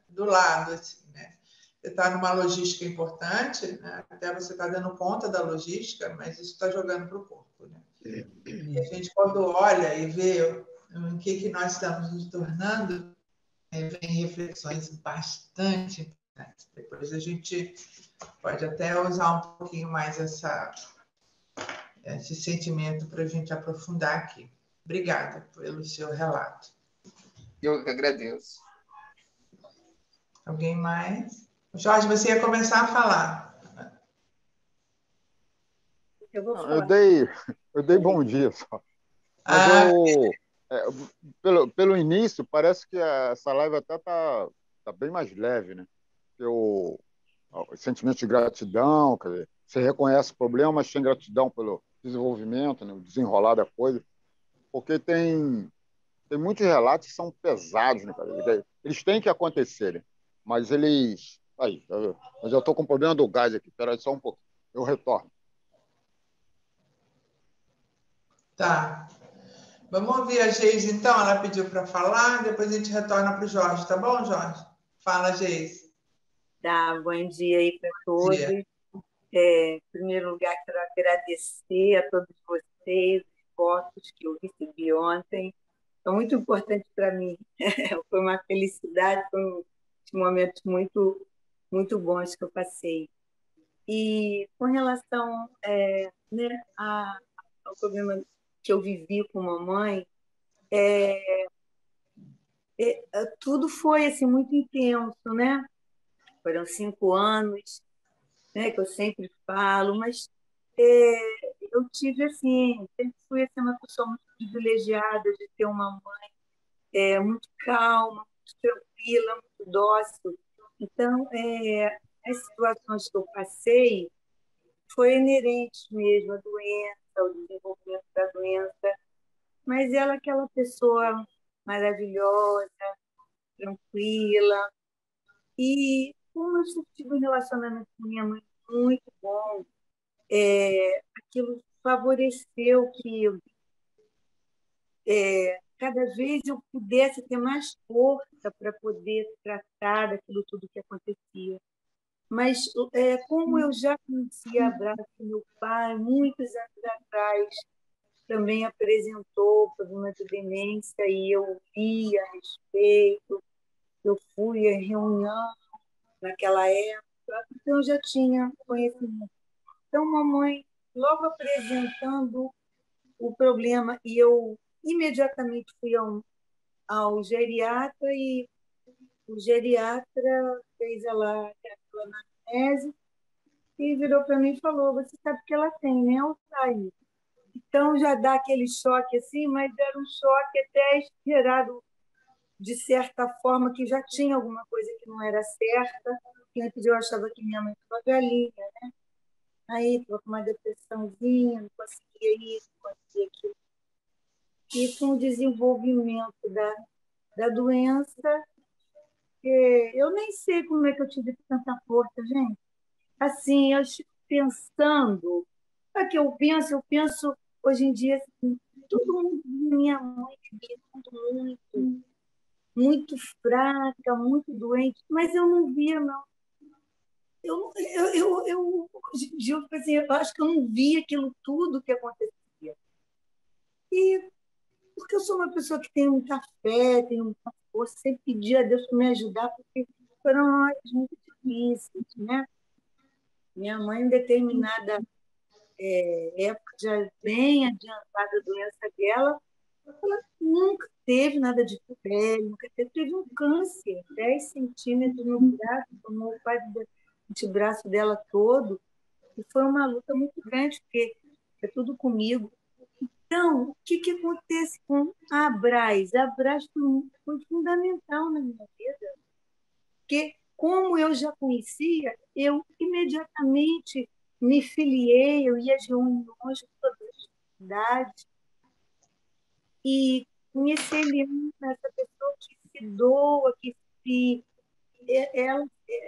do lado, assim, né? Você está numa logística importante, né? Até você está dando conta da logística, mas isso está jogando para o corpo, né? E a gente, quando olha e vê em que nós estamos nos tornando, vem reflexões bastante importantes. Depois a gente pode até usar um pouquinho mais esse sentimento para a gente aprofundar aqui. Obrigada pelo seu relato. Eu que agradeço. Alguém mais? Jorge, você ia começar a falar. Eu vou falar. Eu dei bom dia só. Mas pelo início, parece que essa live até tá bem mais leve, né? O sentimento de gratidão, quer dizer, você reconhece o problema, mas tem gratidão pelo desenvolvimento, né? O desenrolar da coisa, porque tem muitos relatos que são pesados, né, cara? Eles têm que acontecerem, mas eles... Aí, mas eu estou com problema do gás aqui, espera aí só um pouco, eu retorno. Tá. Vamos ouvir a Geise, então. Ela pediu para falar, depois a gente retorna para o Jorge, tá bom, Jorge? Fala, Geise. Tá, bom dia aí para todos. Em primeiro lugar, quero agradecer a todos vocês, os votos que eu recebi ontem. Foi muito importante para mim. Foi uma felicidade, foi momentos muito, muito bons que eu passei. E com relação né, ao problema que eu vivi com mamãe, tudo foi assim, muito intenso, né? Foram 5 anos, né, que eu sempre falo, mas eu tive assim, sempre fui assim, uma pessoa muito privilegiada de ter uma mãe muito calma, muito tranquila, muito dócil. Então, as situações que eu passei foi inerente mesmo à doença, ao desenvolvimento da doença, mas ela é aquela pessoa maravilhosa, tranquila. E como eu sempre tive um relacionamento com minha mãe muito bom, aquilo favoreceu que cada vez eu pudesse ter mais força para poder tratar daquilo tudo que acontecia. Mas como eu já conhecia a Braça, meu pai, muitos anos atrás, também apresentou problema de demência e eu via a respeito, eu fui à reunião naquela época, então eu já tinha conhecimento. Então, mamãe, logo apresentando o problema, e eu imediatamente fui ao geriatra, e o geriatra fez ela a anamnese e virou para mim e falou: você sabe que ela tem, né, Alzheimer. Então já dá aquele choque assim, mas era um choque até esperado, de certa forma, que já tinha alguma coisa que não era certa, que antes eu achava que minha mãe estava velhinha, né? Aí estava com uma depressãozinha, não conseguia isso, não conseguia aquilo. E com o desenvolvimento da doença, eu nem sei como é que eu tive tanta força, gente. Assim, eu fico pensando, é que eu penso hoje em dia, assim, todo mundo, minha mãe vivia tudo muito, muito fraca, muito doente, mas eu não via, não. Hoje em dia, assim, eu acho que eu não via aquilo tudo que acontecia. E porque eu sou uma pessoa que tem muita fé, tem muita força, sempre pedi a Deus para me ajudar, porque foram horas muito difíceis, né? Minha mãe, em determinada época, já bem adiantada a doença dela, ela nunca teve nada de pele, nunca teve um câncer, 10 centímetros no braço, tomou o pai do antebraço dela todo, e foi uma luta muito grande, porque é tudo comigo. Então, o que acontece com a Brás? A Brás foi fundamental na minha vida, porque, como eu já conhecia, eu imediatamente me filiei, eu ia às reuniões de todas as cidades, e conheci Eliana, essa pessoa que se doa,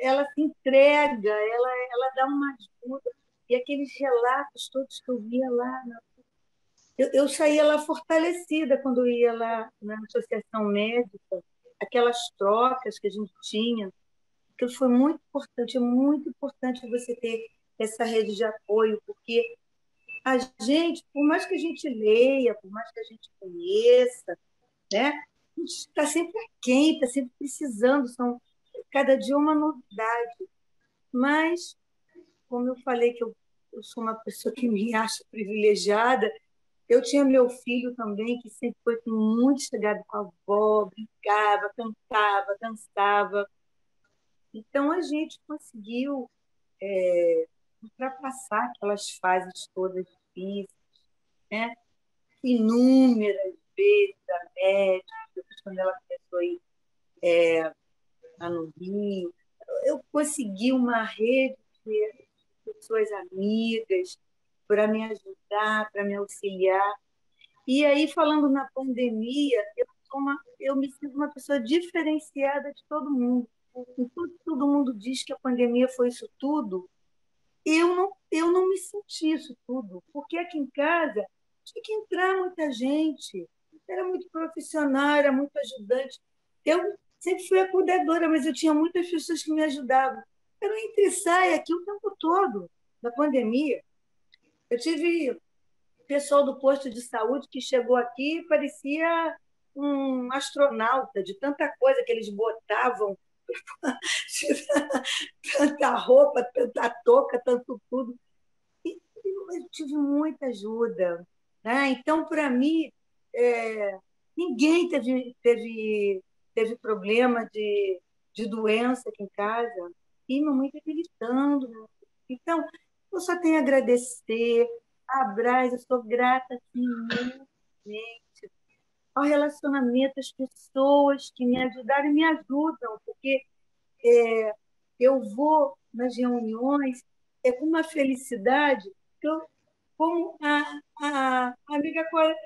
ela se entrega, ela dá uma ajuda. E aqueles relatos todos que eu via lá, eu saía lá fortalecida quando eu ia lá na associação médica, aquelas trocas que a gente tinha. Aquilo foi muito importante você ter essa rede de apoio, porque a gente, por mais que a gente leia, por mais que a gente conheça, né, a gente está sempre aquém, está sempre precisando, cada dia uma novidade. Mas, como eu falei que eu sou uma pessoa que me acha privilegiada, eu tinha meu filho também, que sempre foi muito chegado com a avó, brincava, cantava, dançava. Então, a gente conseguiu ultrapassar aquelas fases todas difíceis, né? Inúmeras vezes a médica, depois quando ela começou a ir lá no Rio, eu consegui uma rede de pessoas amigas para me ajudar, para me auxiliar. E aí, falando na pandemia, eu me sinto uma pessoa diferenciada de todo mundo. Enquanto todo mundo diz que a pandemia foi isso tudo, eu não me senti isso tudo, porque aqui em casa tinha que entrar muita gente, era muito profissional, era muito ajudante. Eu sempre fui a cuidadora, mas eu tinha muitas pessoas que me ajudavam. Era um entra e sai aqui o tempo todo, da pandemia. Eu tive pessoal do posto de saúde que chegou aqui e parecia um astronauta, de tanta coisa que eles botavam, tanta roupa, tanta touca, tanto tudo. E eu tive muita ajuda. Né? Então, para mim, ninguém teve problema de doença aqui em casa. E mamãe está gritando. Né? Então, eu só tenho a agradecer. Abraço, eu sou grata assim, imensamente ao relacionamento, às pessoas que me ajudaram e me ajudam, porque eu vou nas reuniões com uma felicidade que como a amiga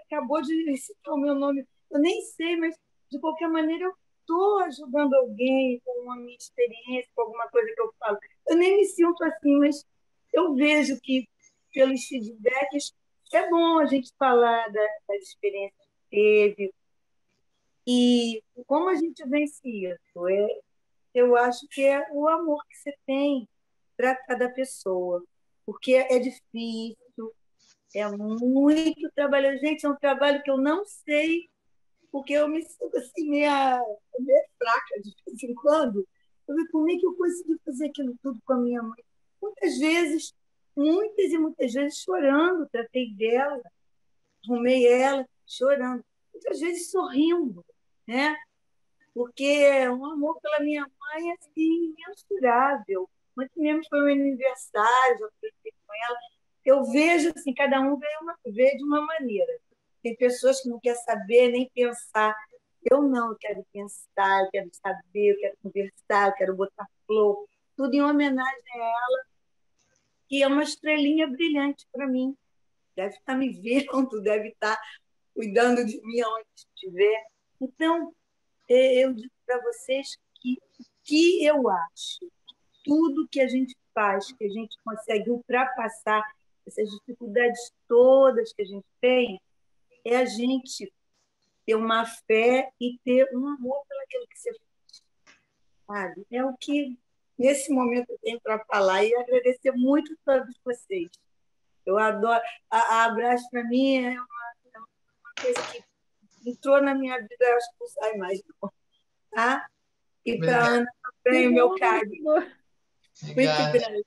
acabou de citar o meu nome, eu nem sei, mas de qualquer maneira eu estou ajudando alguém com a minha experiência, com alguma coisa que eu falo. Eu nem me sinto assim, mas eu vejo que pelos feedbacks é bom a gente falar das experiências que teve e como a gente vence isso. Eu acho que é o amor que você tem para cada pessoa, porque é difícil, é muito trabalho. Gente, é um trabalho que eu não sei, porque eu me sinto assim, meia fraca de vez em quando. Eu vi como é que eu consegui fazer aquilo tudo com a minha mãe. Muitas e muitas vezes chorando, tratei dela, arrumei ela, chorando. Muitas vezes sorrindo, né? Porque é um amor pela minha mãe é assim, imensurável. Muito mesmo foi meu aniversário, já fui com ela. Eu vejo assim, cada um vê de uma maneira. Tem pessoas que não querem saber nem pensar. Eu não, eu quero pensar, eu quero saber, eu quero conversar, eu quero botar flor. Tudo em homenagem a ela, que é uma estrelinha brilhante para mim. Deve estar me vendo, deve estar cuidando de mim aonde estiver. Então, eu digo para vocês que eu acho tudo que a gente faz, que a gente consegue ultrapassar essas dificuldades todas que a gente tem, é a gente ter uma fé e ter um amor pelaquilo que você faz. Sabe? É o que, nesse momento, eu tenho para falar e agradecer muito a todos vocês. Eu adoro. A Abraço, para mim, é uma coisa que entrou na minha vida, eu acho que não sai mais. Não. Tá? E para a Ana também, o meu carinho. Muito grande.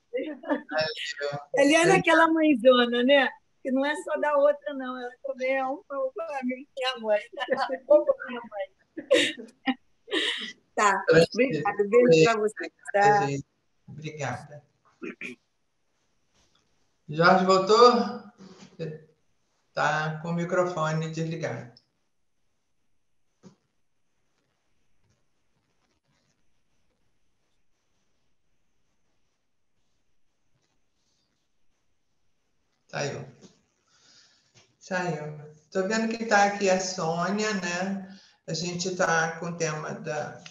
Eliana é aquela mãezona, né? Que não é só da outra, não. Ela também é uma minha mãe. Minha mãe. Tá. Obrigada. Beijo para você. Tá? Obrigada. Jorge voltou? Está com o microfone desligado. Saiu. Estou vendo que está aqui a Sônia, né? A gente está com o tema da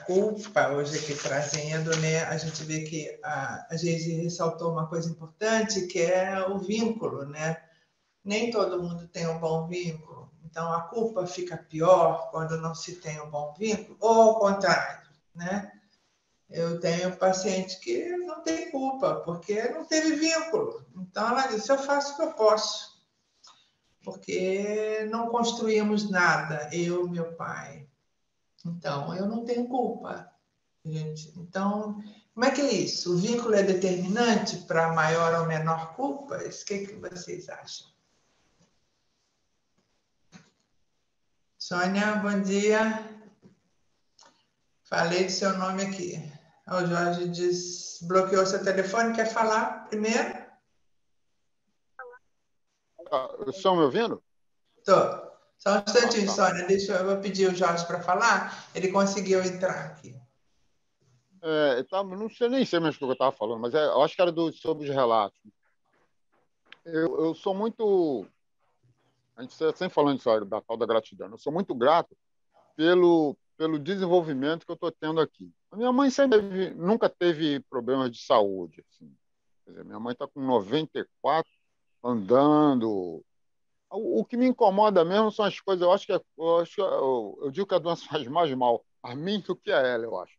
culpa hoje aqui trazendo, né? A gente vê que a Geise ressaltou uma coisa importante, que é o vínculo, né? Nem todo mundo tem um bom vínculo. Então, a culpa fica pior quando não se tem um bom vínculo, ou ao contrário, né? Eu tenho paciente que não tem culpa, porque não teve vínculo. Então, ela disse, eu faço o que eu posso, porque não construímos nada, eu e meu pai. Então, eu não tenho culpa, gente. Então, como é que é isso? O vínculo é determinante para maior ou menor culpas? O que vocês acham? Sônia, bom dia. Falei do seu nome aqui. O Jorge desbloqueou seu telefone. Quer falar primeiro? Estão me ouvindo? Estou. Só um instantinho, tá. Sônia. Eu vou pedir o Jorge para falar. Ele conseguiu entrar aqui. Não sei nem sei mais o que eu estava falando, mas eu acho que era sobre os relatos. Eu sou muito... A gente está sempre falando isso, da tal da gratidão. Eu sou muito grato pelo desenvolvimento que eu estou tendo aqui. A minha mãe nunca teve problemas de saúde. Assim. Quer dizer, minha mãe está com 94, andando. O que me incomoda mesmo são as coisas. Eu digo que a doença faz mais mal a mim do que a ela, eu acho.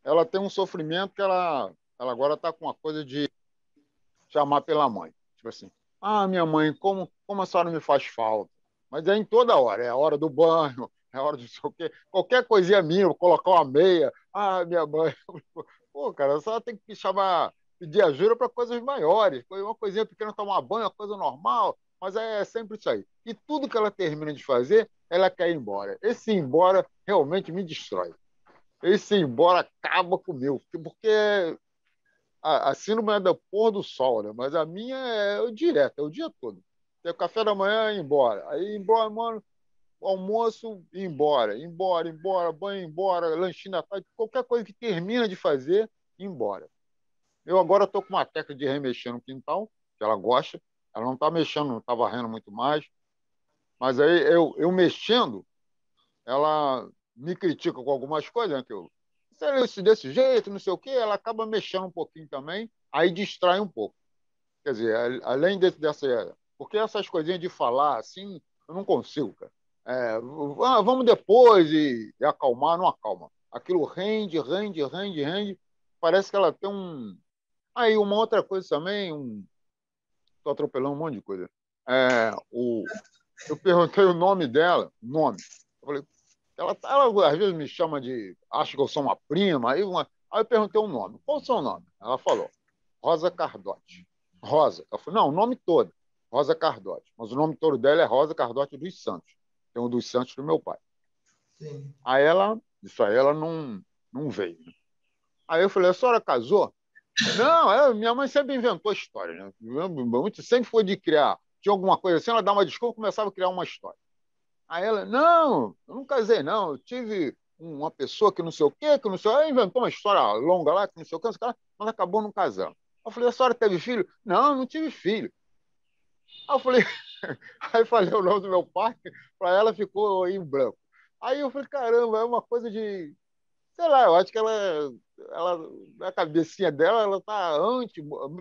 Ela tem um sofrimento que ela agora está com uma coisa de chamar pela mãe. Tipo assim, minha mãe, como a senhora me faz falta. Mas é em toda hora, é a hora do banho, é a hora do sei o quê. Qualquer coisinha mínima, colocar uma meia, minha mãe. Pô, cara, a senhora tem que pedir ajuda para coisas maiores. Uma coisinha pequena, tomar banho, uma coisa normal, mas é sempre isso aí. E tudo que ela termina de fazer, ela quer ir embora. Esse ir embora realmente me destrói. Esse ir embora acaba comigo, porque a síndrome é do pôr do sol, né? Mas a minha é direto, é o dia todo. Tem o café da manhã, ir embora. Aí, embora, mano, almoço, ir embora. Banho, embora, lanchinho da tarde, qualquer coisa que termina de fazer, ir embora. Eu agora estou com uma técnica de remexer no quintal, que ela gosta. Ela não está mexendo, não está varrendo muito mais. Mas aí, eu mexendo, ela me critica com algumas coisas, né? Que eu desse jeito, não sei o quê, ela acaba mexendo um pouquinho também, aí distrai um pouco. Quer dizer, além dessa... Porque essas coisinhas de falar assim, eu não consigo, cara. Vamos depois e acalmar, não acalma. Aquilo rende. Parece que ela tem um... Aí, uma outra coisa também, estou atropelando um monte de coisa. Eu perguntei o nome dela, Eu falei, ela às vezes me chama de... Acho que eu sou uma prima. Aí eu perguntei o nome. Qual é o seu nome? Ela falou, Rosa Cardotti. Rosa. Eu falei, não, o nome todo. Rosa Cardotti. Mas o nome todo dela é Rosa Cardotti dos Santos. Tem um dos Santos do meu pai. Sim. Aí isso aí ela não veio. Aí eu falei, a senhora casou? Não, minha mãe sempre inventou história. Né? Sempre foi de criar. Tinha alguma coisa assim, ela dava uma desculpa e começava a criar uma história. Aí ela, não, eu não casei, não. Eu tive uma pessoa que não sei o quê, que não sei o quê. Ela inventou uma história longa lá, que não sei o quê, mas acabou não casando. Eu falei, a senhora teve filho? Não tinve filho. Aí falei o nome do meu pai, para ela ficou em branco. Aí eu falei, caramba, é uma coisa de... Sei lá, eu acho que ela a cabecinha dela, ela tá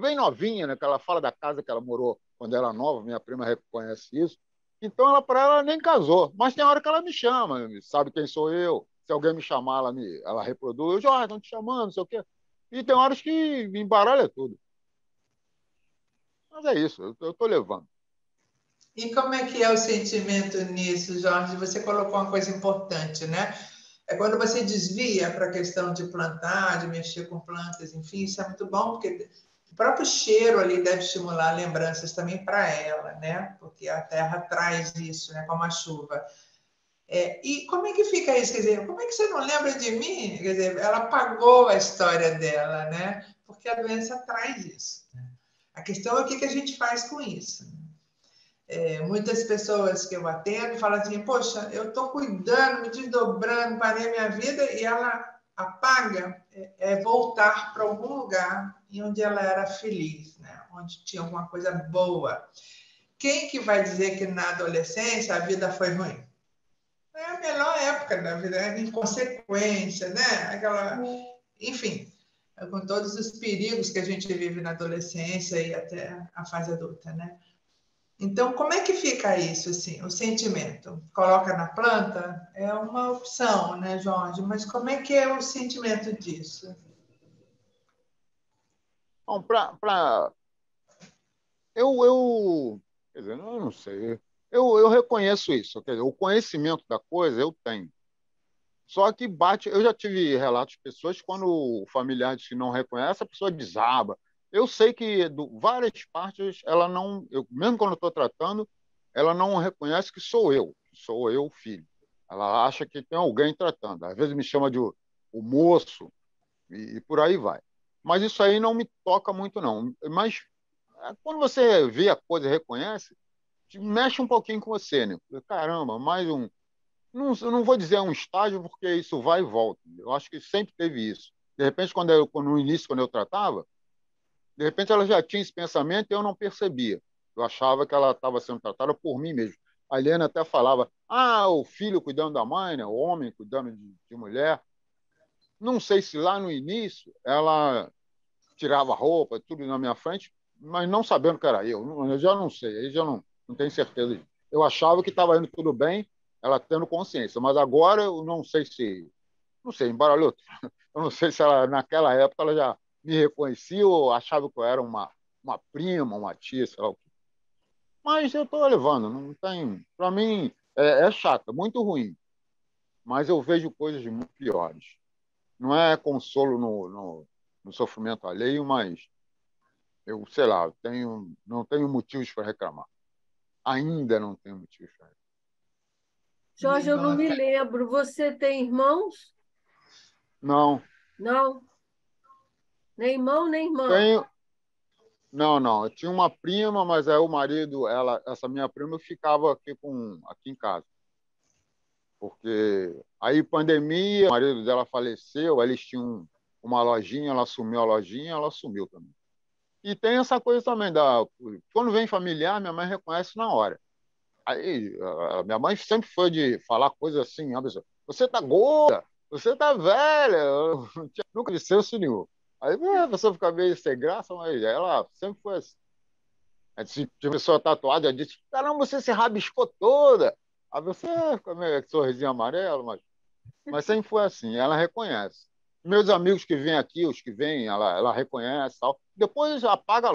bem novinha, né? Que ela fala da casa que ela morou quando era nova, minha prima reconhece isso. Então, para ela nem casou. Mas tem hora que ela me chama, sabe quem sou eu. Se alguém me chamar, ela reproduz. Eu, Jorge, estão te chamando, não sei o quê. E tem horas que me embaralha tudo. Mas é isso, eu estou levando. E como é que é o sentimento nisso, Jorge? Você colocou uma coisa importante, né? É quando você desvia para a questão de plantar, de mexer com plantas, enfim, isso é muito bom, porque o próprio cheiro ali deve estimular lembranças também para ela, né? Porque a terra traz isso, né? Como a chuva. E como é que fica isso? Quer dizer, como é que você não lembra de mim? Quer dizer, ela apagou a história dela, né? Porque a doença traz isso. A questão é o que a gente faz com isso. Muitas pessoas que eu atendo falam assim, poxa, eu estou cuidando, me desdobrando, parei a minha vida, e ela apaga, voltar para algum lugar em onde ela era feliz, né? Onde tinha alguma coisa boa. Quem que vai dizer que na adolescência a vida foi ruim? É a melhor época da vida, é inconsequência, né? Enfim, com todos os perigos que a gente vive na adolescência e até a fase adulta, né? Então, como é que fica isso, assim, o sentimento? Coloca na planta? É uma opção, né, Jorge? Mas como é que é o sentimento disso? Bom, quer dizer, eu não sei. Eu reconheço isso. Quer dizer, o conhecimento da coisa eu tenho. Só que bate. Eu já tive relatos de pessoas quando o familiar diz que não reconhece, a pessoa desaba. Eu sei que várias partes ela não, mesmo quando eu estou tratando, ela não reconhece que sou eu, o filho. Ela acha que tem alguém tratando. Às vezes me chama de o moço e por aí vai. Mas isso aí não me toca muito não. Mas quando você vê a coisa e reconhece, mexe um pouquinho com você, né? Caramba, mais um. Não, eu não vou dizer um estágio, porque isso vai e volta. Eu acho que sempre teve isso. De repente, no início, quando eu tratava, de repente ela já tinha esse pensamento e eu não percebia. Eu achava que ela estava sendo tratada por mim mesmo. A Helena até falava, o filho cuidando da mãe, né? O homem cuidando de mulher. Não sei se lá no início ela tirava a roupa, tudo na minha frente, mas não sabendo que era eu. Eu já não sei, aí já não tenho certeza disso. Eu achava que estava indo tudo bem, ela tendo consciência, mas agora eu não sei se. Não sei, embaralhou. Eu não sei se ela, naquela época, ela já me reconhecia ou achava que eu era uma prima, uma tia, sei lá o quê. Mas eu estou levando, não tem. Para mim, é chato, muito ruim, mas eu vejo coisas muito piores. Não é consolo no sofrimento alheio, mas eu, sei lá, não tenho motivos para reclamar. Ainda não tenho motivos para reclamar. Jorge, eu não me lembro. Você tem irmãos? Não. Não? Nem irmão, nem irmã? Tenho. Não, não. Eu tinha uma prima, mas aí o marido, essa minha prima, ficava aqui em casa. Porque aí, pandemia, o marido dela faleceu, eles tinham uma lojinha, ela assumiu a lojinha, ela assumiu também. E tem essa coisa também quando vem familiar, minha mãe reconhece na hora. Aí, a minha mãe sempre foi de falar coisas assim, você tá gorda, você tá velha, eu nunca disse senso nenhum. Aí a pessoa fica meio sem graça, mas ela sempre foi assim. Aí, se a pessoa tatuada, ela disse, caramba, você se rabiscou toda. Aí você fica meio sorrisinho amarelo, mas sempre foi assim, ela reconhece. Meus amigos que vêm aqui, os que vêm, ela reconhece e tal. Depois apaga,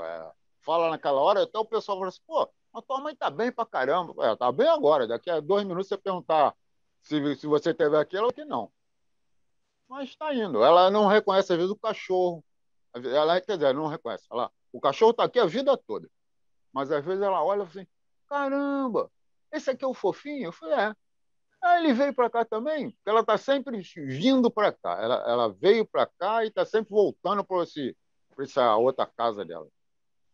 fala naquela hora, até o pessoal fala assim, pô, a tua mãe tá bem pra caramba. Tá bem agora, daqui a 2 minutos você perguntar se você teve aquilo ou que não. Mas está indo. Ela não reconhece, às vezes, o cachorro. Ela, quer dizer, não reconhece. O cachorro está aqui a vida toda. Mas, às vezes, ela olha e fala assim, caramba, esse aqui é o fofinho? Eu falei, é. Ele veio para cá também, porque ela está sempre vindo para cá. Ela veio para cá e está sempre voltando para essa outra casa dela.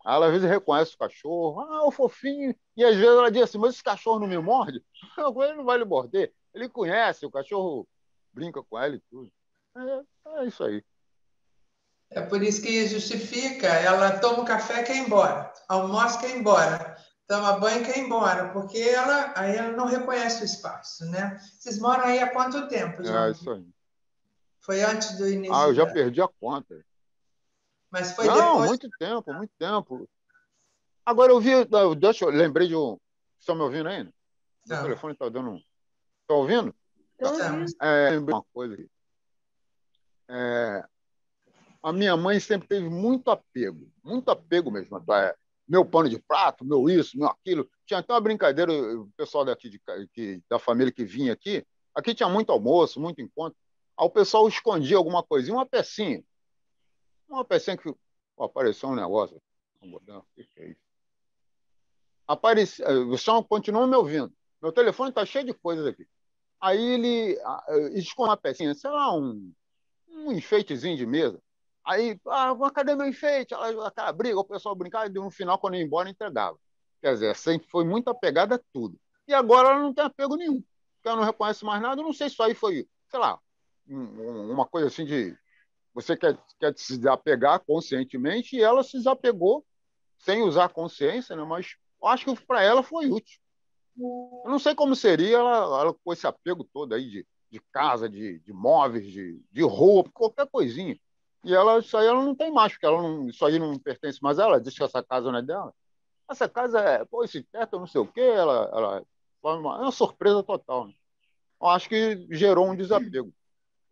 Ela às vezes reconhece o cachorro, o fofinho, e às vezes ela diz assim, mas esse cachorro não me morde? Ele não vai lhe morder. Ele conhece, o cachorro brinca com ela e tudo. É isso aí. É por isso que justifica, ela toma o café e quer ir embora, almoça e quer ir embora, toma banho e quer ir embora, porque aí ela não reconhece o espaço, né? Vocês moram aí há quanto tempo, João? É isso aí. Foi antes do início eu já perdi a conta. Mas foi não, depois? muito tempo, muito tempo. Agora eu lembrei de um... Vocês estão me ouvindo ainda? Meu telefone está dando um... Estão ouvindo? Estamos. Lembrei uma coisa aqui. A minha mãe sempre teve muito apego mesmo. Meu pano de prato, meu isso, meu aquilo. Tinha até uma brincadeira, o pessoal daqui da família que vinha aqui tinha muito almoço, muito encontro. Aí o pessoal escondia alguma coisinha, uma pecinha que apareceu um negócio. O que é isso? O som continua me ouvindo. Meu telefone está cheio de coisas aqui. Aí ele esconde uma pecinha, sei lá, um enfeitezinho de mesa. Aí, cadê meu enfeite? Aquela briga, o pessoal brincava e no final, quando ia embora, entregava. Quer dizer, sempre foi muito apegada a tudo. E agora ela não tem apego nenhum, porque ela não reconhece mais nada. Eu não sei se isso aí foi, sei lá, uma coisa assim de você quer se desapegar conscientemente e ela se desapegou sem usar consciência, né? Mas eu acho que para ela foi útil. Eu não sei como seria ela com esse apego todo aí de casa, de móveis, de roupa, qualquer coisinha. E isso aí ela não tem mais, porque isso aí não pertence mais a ela. Ela diz que essa casa não é dela. Essa casa pô, esse teto, não sei o quê. É uma surpresa total, né? Eu acho que gerou um desapego.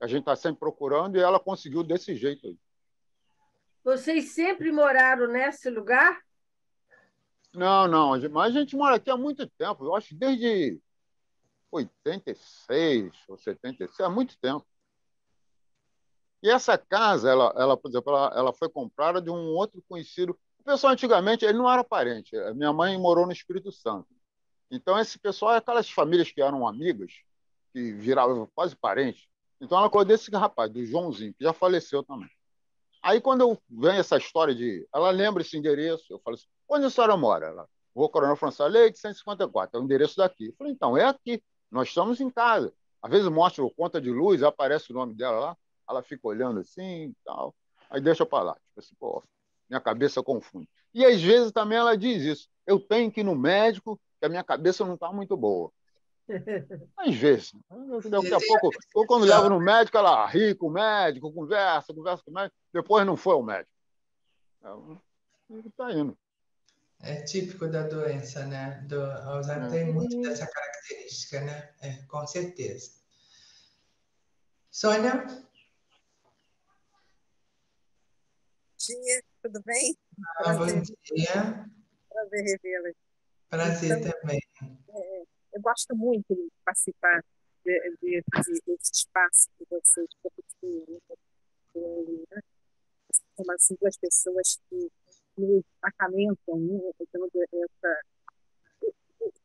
A gente está sempre procurando e ela conseguiu desse jeito aí. Vocês sempre moraram nesse lugar? Não, não, mas a gente mora aqui há muito tempo. Eu acho que desde 86 ou 76, há muito tempo. E essa casa, por exemplo, ela foi comprada de um outro conhecido. O pessoal, antigamente, ele não era parente. A minha mãe morou no Espírito Santo. Então, esse pessoal é aquelas famílias que eram amigas, que viravam quase parentes. Então, ela cuidou desse rapaz, do Joãozinho, que já faleceu também. Aí, quando eu venho essa história ela lembra esse endereço, eu falo assim, onde a senhora mora? Rua Coronel François Leite, 154, é o endereço daqui. Eu falei, então, é aqui, nós estamos em casa. Às vezes mostra o conta de luz, aparece o nome dela lá, ela fica olhando assim e tal, aí deixa para lá. Tipo assim, pô, minha cabeça confunde. E às vezes também ela diz isso, eu tenho que ir no médico, que a minha cabeça não está muito boa. Às vezes. Daqui a pouco, ou quando leva no médico, ela ri com o médico, conversa com o médico, depois não foi ao médico. Está indo. É típico da doença, né? Do Alzheimer tem muito dessa característica, né? Com certeza. Sônia? Bom dia, tudo bem? Bom dia. Prazer revê-la. Prazer também. Eu gosto muito de participar desse espaço que vocês propiciam, né? São assim, duas pessoas que nos acalmentam, né? Então,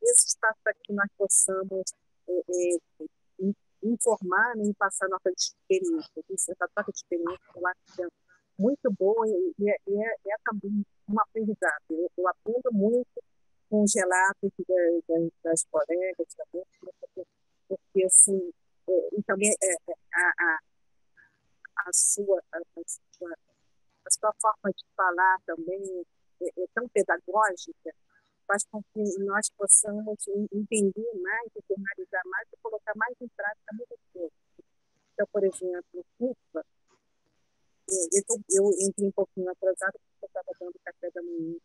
esse espaço para que nós possamos informar, né, e passar nossa experiência. Essa troca de experiência, eu acho que é muito boa e é também um aprendizado. Eu aprendo muito com os relatos das colegas também, porque assim, e também a sua forma de falar também é tão pedagógica, faz com que nós possamos entender mais, internalizar mais e colocar mais em prática muitas coisas. Então, por exemplo, culpa, eu entrei um pouquinho atrasada porque eu estava dando café da manhã.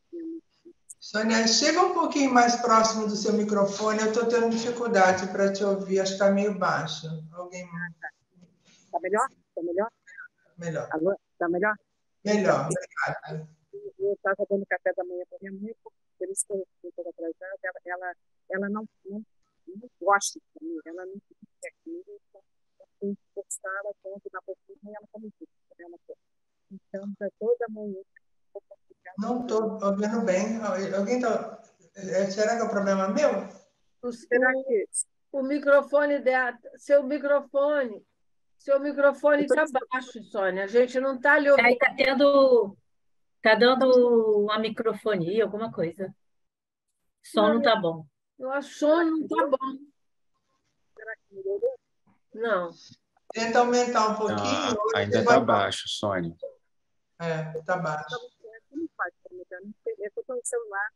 Sônia, chega um pouquinho mais próximo do seu microfone, eu estou tendo dificuldade para te ouvir, acho que está meio baixo. Alguém... Está melhor? Está melhor? Melhor. Alô? Está melhor? Melhor, obrigada. Eu estava dando café da manhã para minha mãe, por isso que eu estou atrasada. Ela não gosta de comer, ela não quer comer, então eu tenho que forçar ela tanto na cozinha e ela come tudo. Então, para toda manhã. Não estou ouvindo bem. Alguém está. Será que é o problema meu? Será que o microfone dela, seu microfone está baixo, Sônia. A gente não está lhe ouvindo. Aí tá dando uma microfonia, alguma coisa. O som não está bom. Eu acho que o som não está bom. Será que melhorou? Não. Tenta aumentar um pouquinho. Ainda está baixo, Sônia. Está baixo. Como faz para mudar? Eu estou com o celular.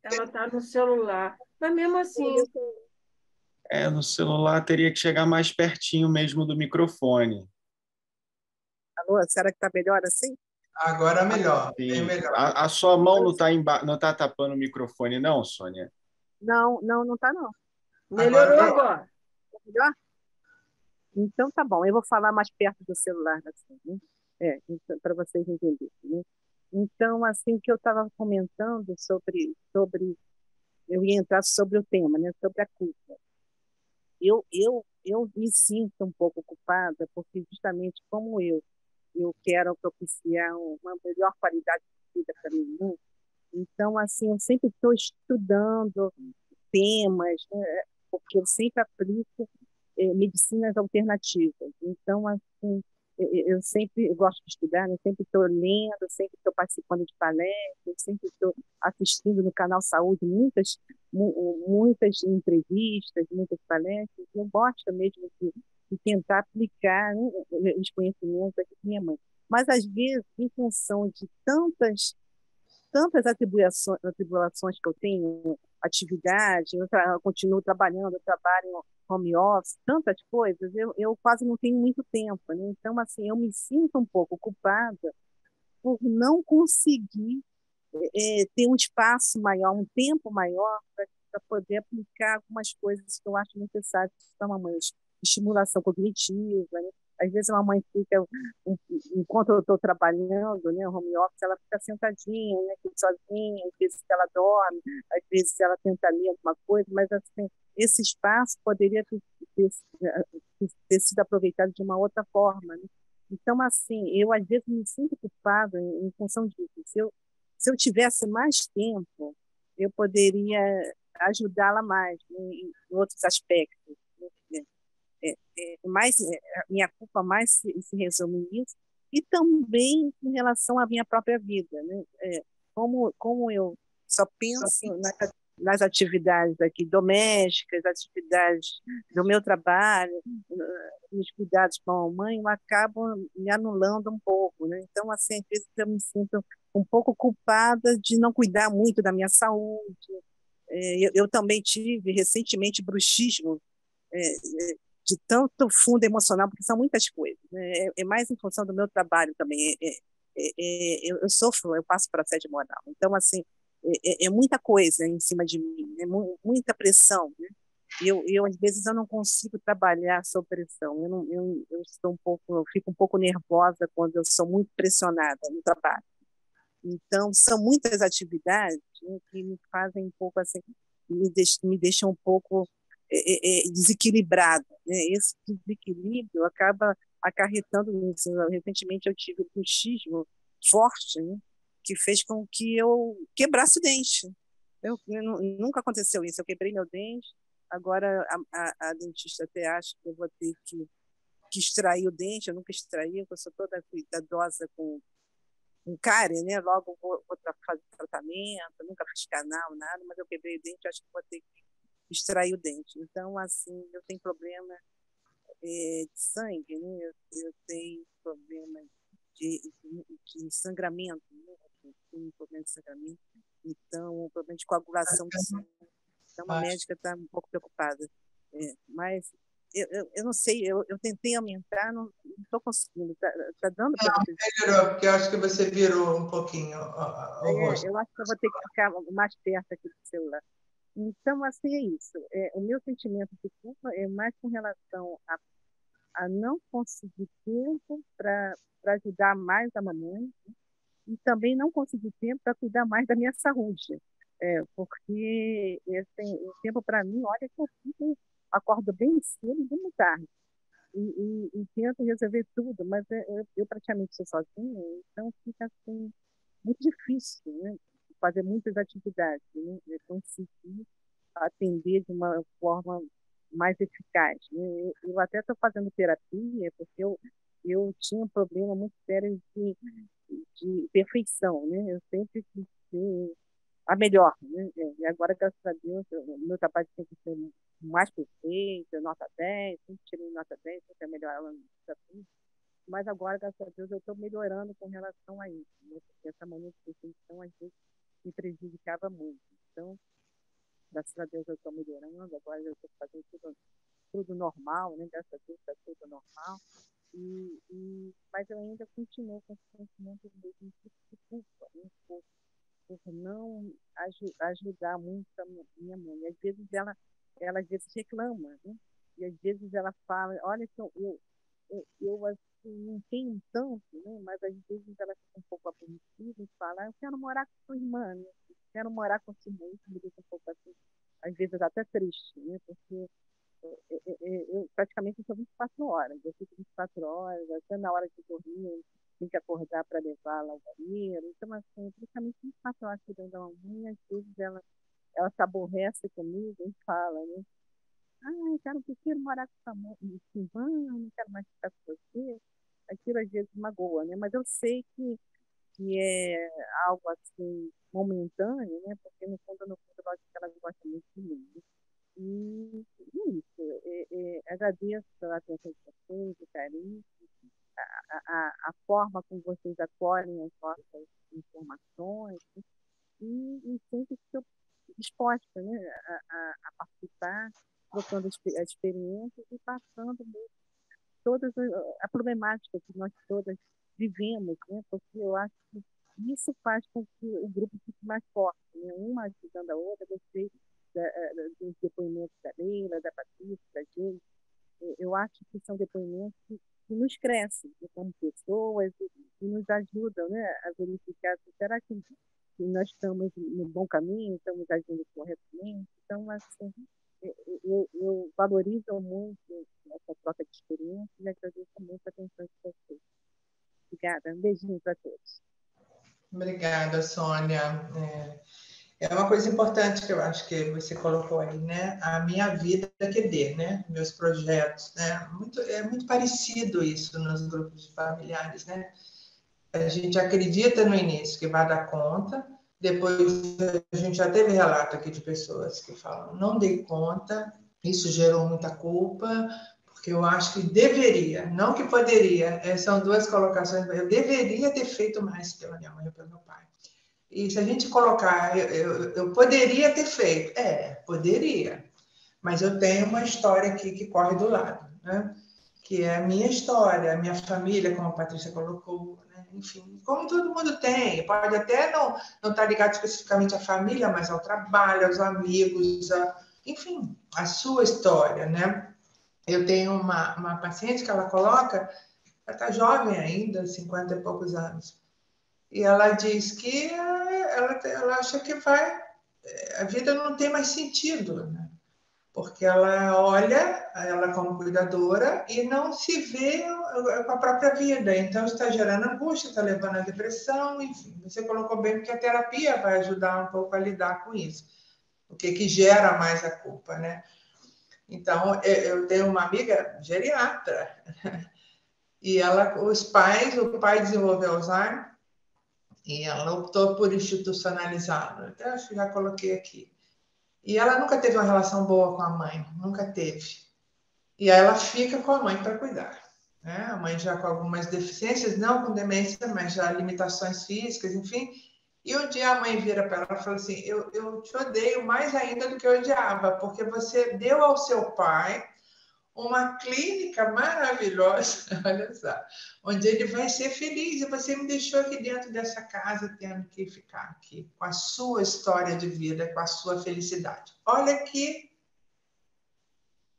Ela está no celular. Mas mesmo assim. No celular teria que chegar mais pertinho mesmo do microfone. Alô, será que está melhor assim? Agora melhor. Sim. Melhor. A sua mão não tá tapando o microfone, não, Sônia? Não está, não. Melhorou agora. Tá melhor? Então tá bom, eu vou falar mais perto do celular, assim, né? Para vocês entenderem, né? Então, assim que eu estava comentando sobre, eu ia entrar sobre o tema, né? Sobre a culpa. Eu me sinto um pouco culpada, porque justamente como eu quero propiciar uma melhor qualidade de vida para mim, né? Então, assim, eu sempre estou estudando temas, né? Porque eu sempre aplico medicinas alternativas. Então, assim, eu sempre gosto de estudar, eu sempre estou lendo, sempre estou participando de palestras, sempre estou assistindo no canal Saúde muitas entrevistas, muitas palestras. Eu gosto mesmo de tentar aplicar, né, os conhecimentos aqui com minha mãe. Mas, às vezes, em função de tantas atribulações que eu tenho, atividade, continuo trabalhando, eu trabalho em home office, tantas coisas, eu quase não tenho muito tempo, né? Então, assim, eu me sinto um pouco culpada por não conseguir ter um espaço maior, um tempo maior para poder aplicar algumas coisas que eu acho necessárias para a mamãe. Estimulação cognitiva, né? Às vezes a mamãe fica, enquanto eu estou trabalhando, né, home office, ela fica sentadinha, né, sozinha, às vezes ela dorme, às vezes ela tenta ler alguma coisa, mas assim, esse espaço poderia ter sido aproveitado de uma outra forma, né? Então, assim, eu às vezes me sinto culpada em função disso. Se eu tivesse mais tempo, eu poderia ajudá-la mais, né, em outros aspectos, né? A minha culpa mais se resume nisso, e também em relação à minha própria vida, né? Como eu só penso nas atividades aqui domésticas, atividades do meu trabalho, nos cuidados com a mãe, eu acabo me anulando um pouco, né? Então, assim, às vezes eu me sinto um pouco culpada de não cuidar muito da minha saúde. Eu também tive recentemente bruxismo, de tanto fundo emocional, porque são muitas coisas, né? É mais em função do meu trabalho também. Eu sofro, eu passo por assédio moral. Então, assim, é muita coisa em cima de mim, muita pressão, né? Às vezes, eu não consigo trabalhar sob pressão. Eu estou eu fico um pouco nervosa quando eu sou muito pressionada no trabalho. Então, são muitas atividades, né, que me fazem um pouco assim, me deixam um pouco desequilibrada, né? Esse desequilíbrio acaba acarretando nisso. Recentemente eu tive um bruxismo forte, né, que fez com que eu quebrasse o dente. Nunca aconteceu isso. Eu quebrei meu dente, agora a dentista até acha que eu vou ter que extrair o dente. Eu nunca extraí, eu sou toda cuidadosa com cárie, né? Logo vou fazer tratamento, nunca fiz canal, nada, mas eu quebrei o dente, acho que vou ter que extrair o dente. Então, assim, eu tenho problema de sangue, né? Eu tenho problema de sangramento, né? Eu tenho problema de sangramento, então, problema de coagulação de sangue. Então, a médica está um pouco preocupada. Mas eu não sei, eu tentei aumentar, não estou conseguindo. Está dando para você? Melhorou, porque eu acho que você virou um pouquinho o rosto. Eu acho que eu vou ter que ficar mais perto aqui do celular. Então, assim, é isso. O meu sentimento de culpa é mais com relação a não conseguir tempo para ajudar mais a mamãe, né? E também não conseguir tempo para cuidar mais da minha saúde. Porque o tempo para mim, olha que acordo bem cedo e bem tarde. E tento resolver tudo, mas eu praticamente sou sozinha, então fica assim, muito difícil, né? Fazer muitas atividades, né? Conseguir atender de uma forma mais eficaz, né? Eu até estou fazendo terapia, porque eu tinha um problema muito sério de perfeição, né? Eu sempre quis ser a melhor, né? E agora, graças a Deus, o meu trabalho tem que ser mais perfeito, nota 10, sempre tirei nota 10, sempre é melhor aluno no desafio. Mas agora, graças a Deus, eu estou melhorando com relação a isso, né? Porque essa mania de perfeição, às vezes, me prejudicava muito. Então, graças a Deus, eu estou melhorando, agora eu estou fazendo tudo normal, né? Graças a Deus, está tudo normal. Mas eu ainda continuo com esse sentimento mesmo de culpa, né? Por não ajudar muito a minha mãe. Às vezes ela às vezes reclama, né? E às vezes ela fala, olha, eu assim, não tenho tanto, né? Mas às vezes ela fica um pouco aborrecida e fala, eu quero morar com sua irmã, né? Quero morar com sua irmã. Isso me deixa um pouco assim, às vezes até triste, né? Porque eu praticamente sou 24 horas, eu fico 24 horas, até na hora de dormir, eu tenho que acordar para levá-la ao banheiro. Então, assim, praticamente 24 horas cuidando da mamãe, às vezes ela se aborrece comigo e fala, né? Eu prefiro morar com sua mãe, não quero mais ficar com você. Aquilo às vezes magoa, né? Mas eu sei que é algo assim momentâneo, né? Porque no fundo, eu acho que elas gostam muito de mim, né? E é isso. Agradeço a atenção de vocês, o carinho, a forma como vocês acolhem as nossas informações, né? E sempre que eu disposta, né, a participar, trocando as experiências e passando mesmo toda a problemática que nós todas vivemos, né? Porque eu acho que isso faz com que o grupo fique mais forte, né? Uma ajudando a outra. Gostei dos depoimentos da Leila, da Patrícia, da Geise. Eu acho que são depoimentos que nos crescem, né, como pessoas e nos ajudam, né, a verificar se será que nós estamos no bom caminho, estamos agindo corretamente. Então, assim, eu valorizo muito essa troca de experiência e agradeço muito a atenção de vocês. Obrigada. Um beijinho para todos. Obrigada, Sônia. É uma coisa importante que eu acho que você colocou aí, né? A minha vida QD, né? Meus projetos, né? É muito parecido isso nos grupos familiares, né? A gente acredita no início que vai dar conta, depois a gente já teve relato aqui de pessoas que falam, não dei conta, isso gerou muita culpa, porque eu acho que deveria, não que poderia, são duas colocações, eu deveria ter feito mais pela minha mãe e pelo meu pai. E se a gente colocar, eu poderia ter feito, poderia, mas eu tenho uma história aqui que corre do lado, né? Que é a minha história, a minha família, como a Patrícia colocou, né? Enfim, como todo mundo tem, pode até não estar ligado especificamente à família, mas ao trabalho, aos amigos, enfim, a sua história, né? Eu tenho uma paciente que ela coloca, ela está jovem ainda, 50 e poucos anos, e ela diz que ela acha que a vida não tem mais sentido, né? Porque ela olha, ela como cuidadora, e não se vê com a própria vida. Então, está gerando angústia, está levando à depressão, enfim. Você colocou bem que a terapia vai ajudar um pouco a lidar com isso. O que gera mais a culpa, né? Então, eu tenho uma amiga geriatra, e o pai desenvolveu Alzheimer, e ela optou por institucionalizá-lo. Até acho que já coloquei aqui. E ela nunca teve uma relação boa com a mãe, nunca teve. E aí ela fica com a mãe para cuidar, né? A mãe já com algumas deficiências, não com demência, mas já limitações físicas, enfim. E um dia a mãe vira para ela e fala assim, eu te odeio mais ainda do que eu odiava, porque você deu ao seu pai uma clínica maravilhosa, olha só, onde ele vai ser feliz, e você me deixou aqui dentro dessa casa, tendo que ficar aqui, com a sua história de vida, com a sua felicidade. Olha aqui.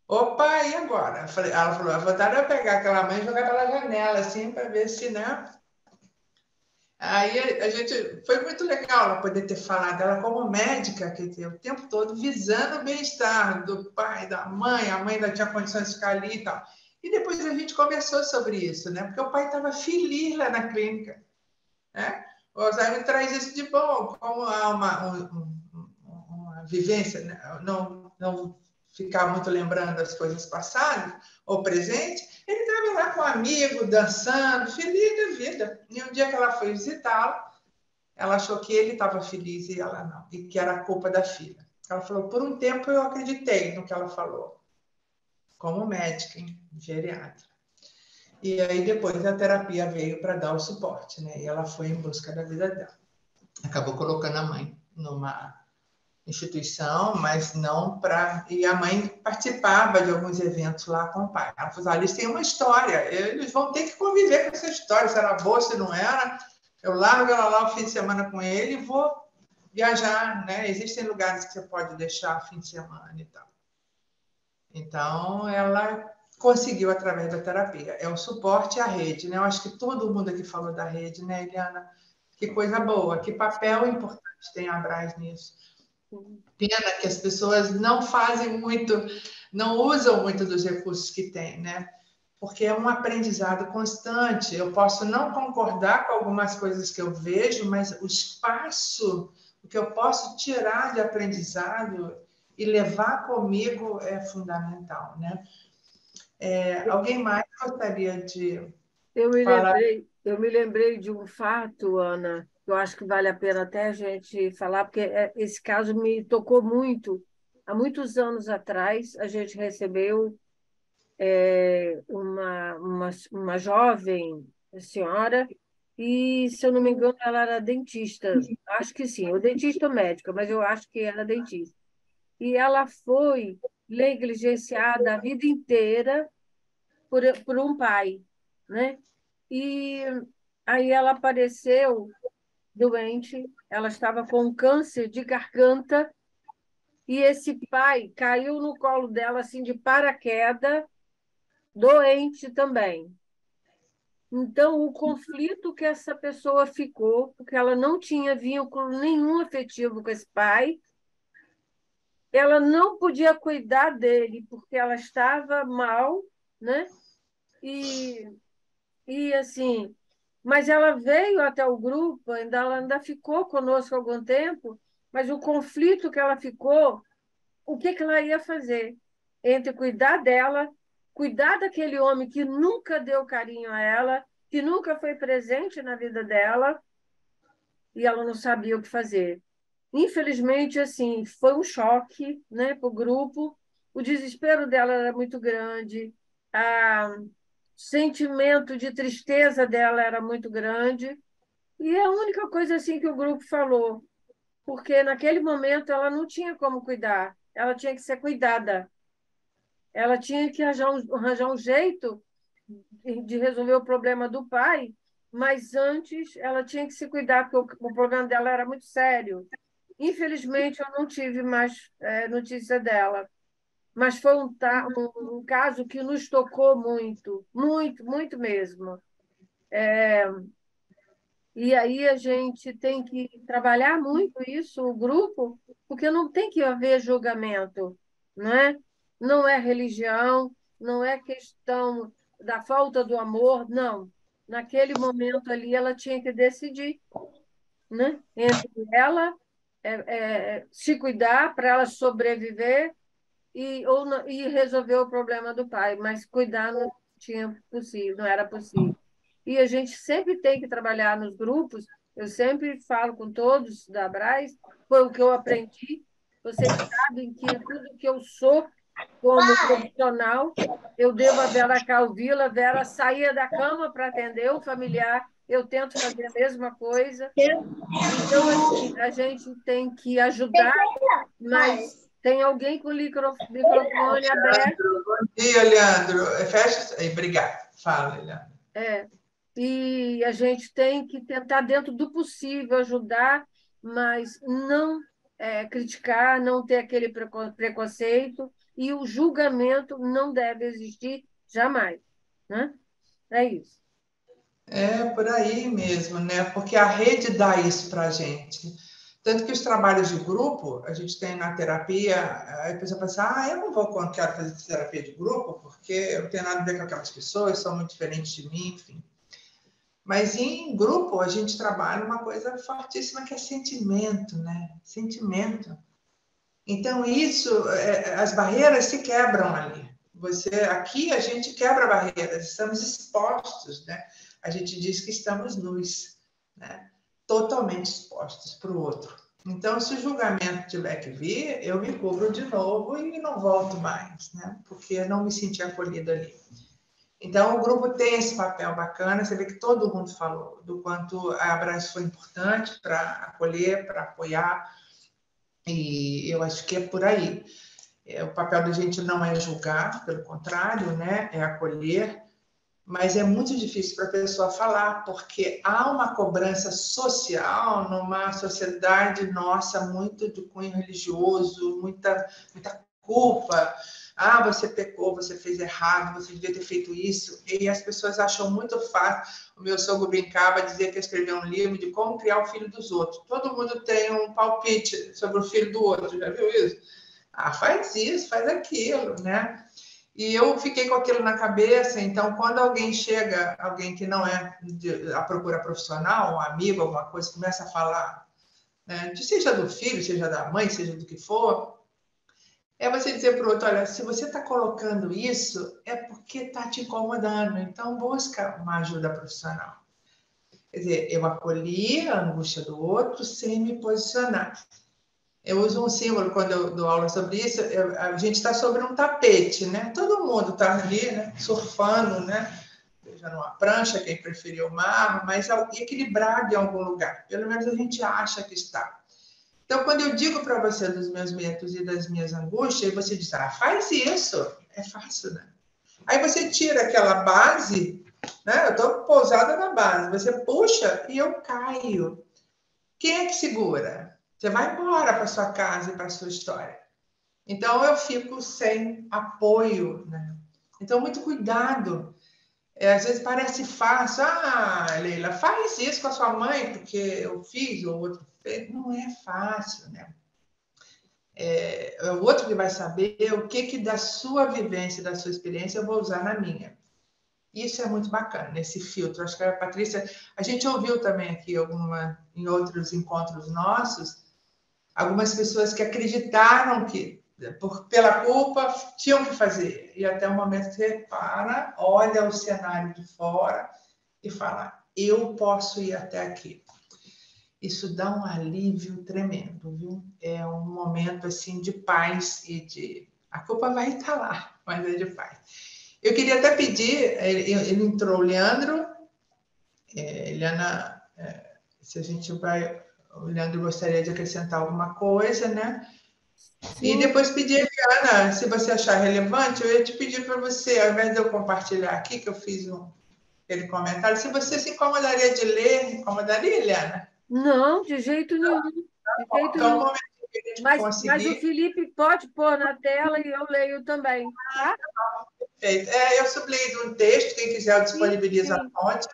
Opa, e agora? Ela falou, a vontade é pegar aquela mãe e jogar pela janela, assim, para ver se, né? Aí a gente, foi muito legal ela poder ter falado, ela como médica, que o tempo todo visando o bem-estar do pai, da mãe, a mãe ainda tinha condições de ficar ali e tal. E depois a gente conversou sobre isso, né? Porque o pai estava feliz lá na clínica, né? O Alzheimer traz isso de bom, como há uma vivência, né? Não ficar muito lembrando as coisas passadas ou presentes, ele estava lá com um amigo, dançando, feliz da vida. E um dia que ela foi visitá-lo, ela achou que ele estava feliz e ela não, e que era culpa da filha. Ela falou, por um tempo eu acreditei no que ela falou, como médica, geriatra. E aí depois a terapia veio para dar o suporte, né? E ela foi em busca da vida dela. Acabou colocando a mãe numa instituição, mas não para... E a mãe participava de alguns eventos lá com o pai. Ela falou, eles têm uma história, eles vão ter que conviver com essa história, se era boa, se não era. Eu largo ela lá o fim de semana com ele e vou viajar, né? Existem lugares que você pode deixar fim de semana e tal. Então, ela conseguiu através da terapia. É o suporte à rede, né? Eu acho que todo mundo aqui falou da rede, né, Eliana? Que coisa boa, que papel importante tem a Abras nisso. Pena que as pessoas não fazem muito, não usam muito dos recursos que têm, né? Porque é um aprendizado constante. Eu posso não concordar com algumas coisas que eu vejo, mas o espaço, o que eu posso tirar de aprendizado e levar comigo é fundamental, né? Alguém mais gostaria de falar? Eu me lembrei de um fato, Ana, que eu acho que vale a pena até a gente falar, porque esse caso me tocou muito. Há muitos anos atrás, a gente recebeu uma jovem senhora, e, se eu não me engano, ela era dentista. Acho que sim, ou dentista ou médica, mas eu acho que era dentista. E ela foi negligenciada a vida inteira por um pai, né? E aí ela apareceu doente, ela estava com câncer de garganta, e esse pai caiu no colo dela assim de paraquedas, doente também. Então, o conflito que essa pessoa ficou, porque ela não tinha vínculo nenhum afetivo com esse pai, ela não podia cuidar dele porque ela estava mal, né? E, e assim, mas ela veio até o grupo, ela ainda ficou conosco algum tempo, mas o conflito que ela ficou, o que ela ia fazer? Entre cuidar dela, cuidar daquele homem que nunca deu carinho a ela, que nunca foi presente na vida dela, e ela não sabia o que fazer. Infelizmente, assim, foi um choque, né, para o grupo. O desespero dela era muito grande, o sentimento de tristeza dela era muito grande, e é a única coisa assim que o grupo falou, porque naquele momento ela não tinha como cuidar, ela tinha que ser cuidada, ela tinha que arranjar um jeito de resolver o problema do pai, mas antes ela tinha que se cuidar, porque o problema dela era muito sério. Infelizmente, eu não tive mais notícia dela, mas foi um caso que nos tocou muito, muito, muito mesmo. E aí a gente tem que trabalhar muito isso, o grupo, porque não tem que haver julgamento, não é? Não é religião, não é questão da falta do amor, não. Naquele momento ali, ela tinha que decidir, né? Entre ela se cuidar para ela sobreviver e resolver o problema do pai, mas cuidar não tinha possível, não era possível. E a gente sempre tem que trabalhar nos grupos, eu sempre falo com todos da Abraz, foi o que eu aprendi. Vocês sabem que tudo que eu sou como profissional, eu devo a Vera Calvila. Vera saía da cama para atender o familiar, eu tento fazer a mesma coisa. Então, assim, a gente tem que ajudar, mas tem alguém com o microfone aberto. Bom dia, Leandro. Fecha aí, obrigado. Fala, Leandro. E a gente tem que tentar, dentro do possível, ajudar, mas não criticar, não ter aquele preconceito, e o julgamento não deve existir jamais, né? É isso. É por aí mesmo, né? Porque a rede dá isso para a gente. Tanto que os trabalhos de grupo, a gente tem na terapia, a pessoa pensa, eu não quero fazer terapia de grupo, porque eu não tenho nada a ver com aquelas pessoas, são muito diferentes de mim, enfim. Mas em grupo a gente trabalha uma coisa fortíssima que é sentimento, né? Sentimento. Então isso, as barreiras se quebram ali. Aqui a gente quebra barreiras, estamos expostos, né? A gente diz que estamos nus, né? Totalmente expostos para o outro. Então, se o julgamento tiver que vir, eu me cubro de novo e não volto mais, né? Porque eu não me senti acolhida ali. Então, o grupo tem esse papel bacana, você vê que todo mundo falou do quanto a Abraz foi importante para acolher, para apoiar, e eu acho que é por aí. O papel da gente não é julgar, pelo contrário, né? É acolher, mas é muito difícil para a pessoa falar, porque há uma cobrança social numa sociedade nossa muito de cunho religioso, muita culpa. Você pecou, você fez errado, você devia ter feito isso. E as pessoas acham muito fácil. O meu sogro brincava, dizia que escreveu um livro de como criar o filho dos outros. Todo mundo tem um palpite sobre o filho do outro, já viu isso? Faz isso, faz aquilo, né? E eu fiquei com aquilo na cabeça. Então, quando alguém chega, alguém que não é à procura profissional, um amigo, alguma coisa, começa a falar, né, seja do filho, seja da mãe, seja do que for, é você dizer para o outro, olha, se você está colocando isso, é porque está te incomodando, então busca uma ajuda profissional. Quer dizer, eu acolhi a angústia do outro sem me posicionar. Eu uso um símbolo quando eu dou aula sobre isso, a gente está sobre um tapete, né? Todo mundo está ali, né? Surfando, né? seja numa prancha, quem preferiu mármore, mas equilibrado em algum lugar. Pelo menos a gente acha que está. Então, quando eu digo para você dos meus medos e das minhas angústias, aí você diz, faz isso. É fácil, né? Aí você tira aquela base, né? Eu estou pousada na base. Você puxa e eu caio. Quem é que segura? Você vai embora para sua casa e para sua história. Então, eu fico sem apoio, né? Então, muito cuidado. Às vezes parece fácil. Leila, faz isso com a sua mãe, porque eu fiz, ou o outro fez. Não é fácil, né? É o outro que vai saber o que da sua vivência, da sua experiência, eu vou usar na minha. Isso é muito bacana, esse filtro. Acho que a Patrícia... A gente ouviu também aqui em outros encontros nossos, algumas pessoas que acreditaram que, pela culpa, tinham que fazer. E até o momento que você para, olha o cenário de fora e fala, eu posso ir até aqui. Isso dá um alívio tremendo, viu? É um momento, assim, de paz e de... A culpa vai estar lá, mas é de paz. Eu queria até pedir, ele entrou o Leandro, Eliana, se a gente vai... O Leandro gostaria de acrescentar alguma coisa, né? Sim. E depois pedir a Eliana, se você achar relevante, eu ia te pedir para você, ao invés de eu compartilhar aqui, que eu fiz aquele comentário, se você se incomodaria de ler, incomodaria, Eliana? Não, de jeito nenhum. De jeito nenhum. Mas o Felipe pode pôr na tela e eu leio também, tá? Perfeito. Eu sublinhei um texto, quem quiser eu disponibilizo a fonte.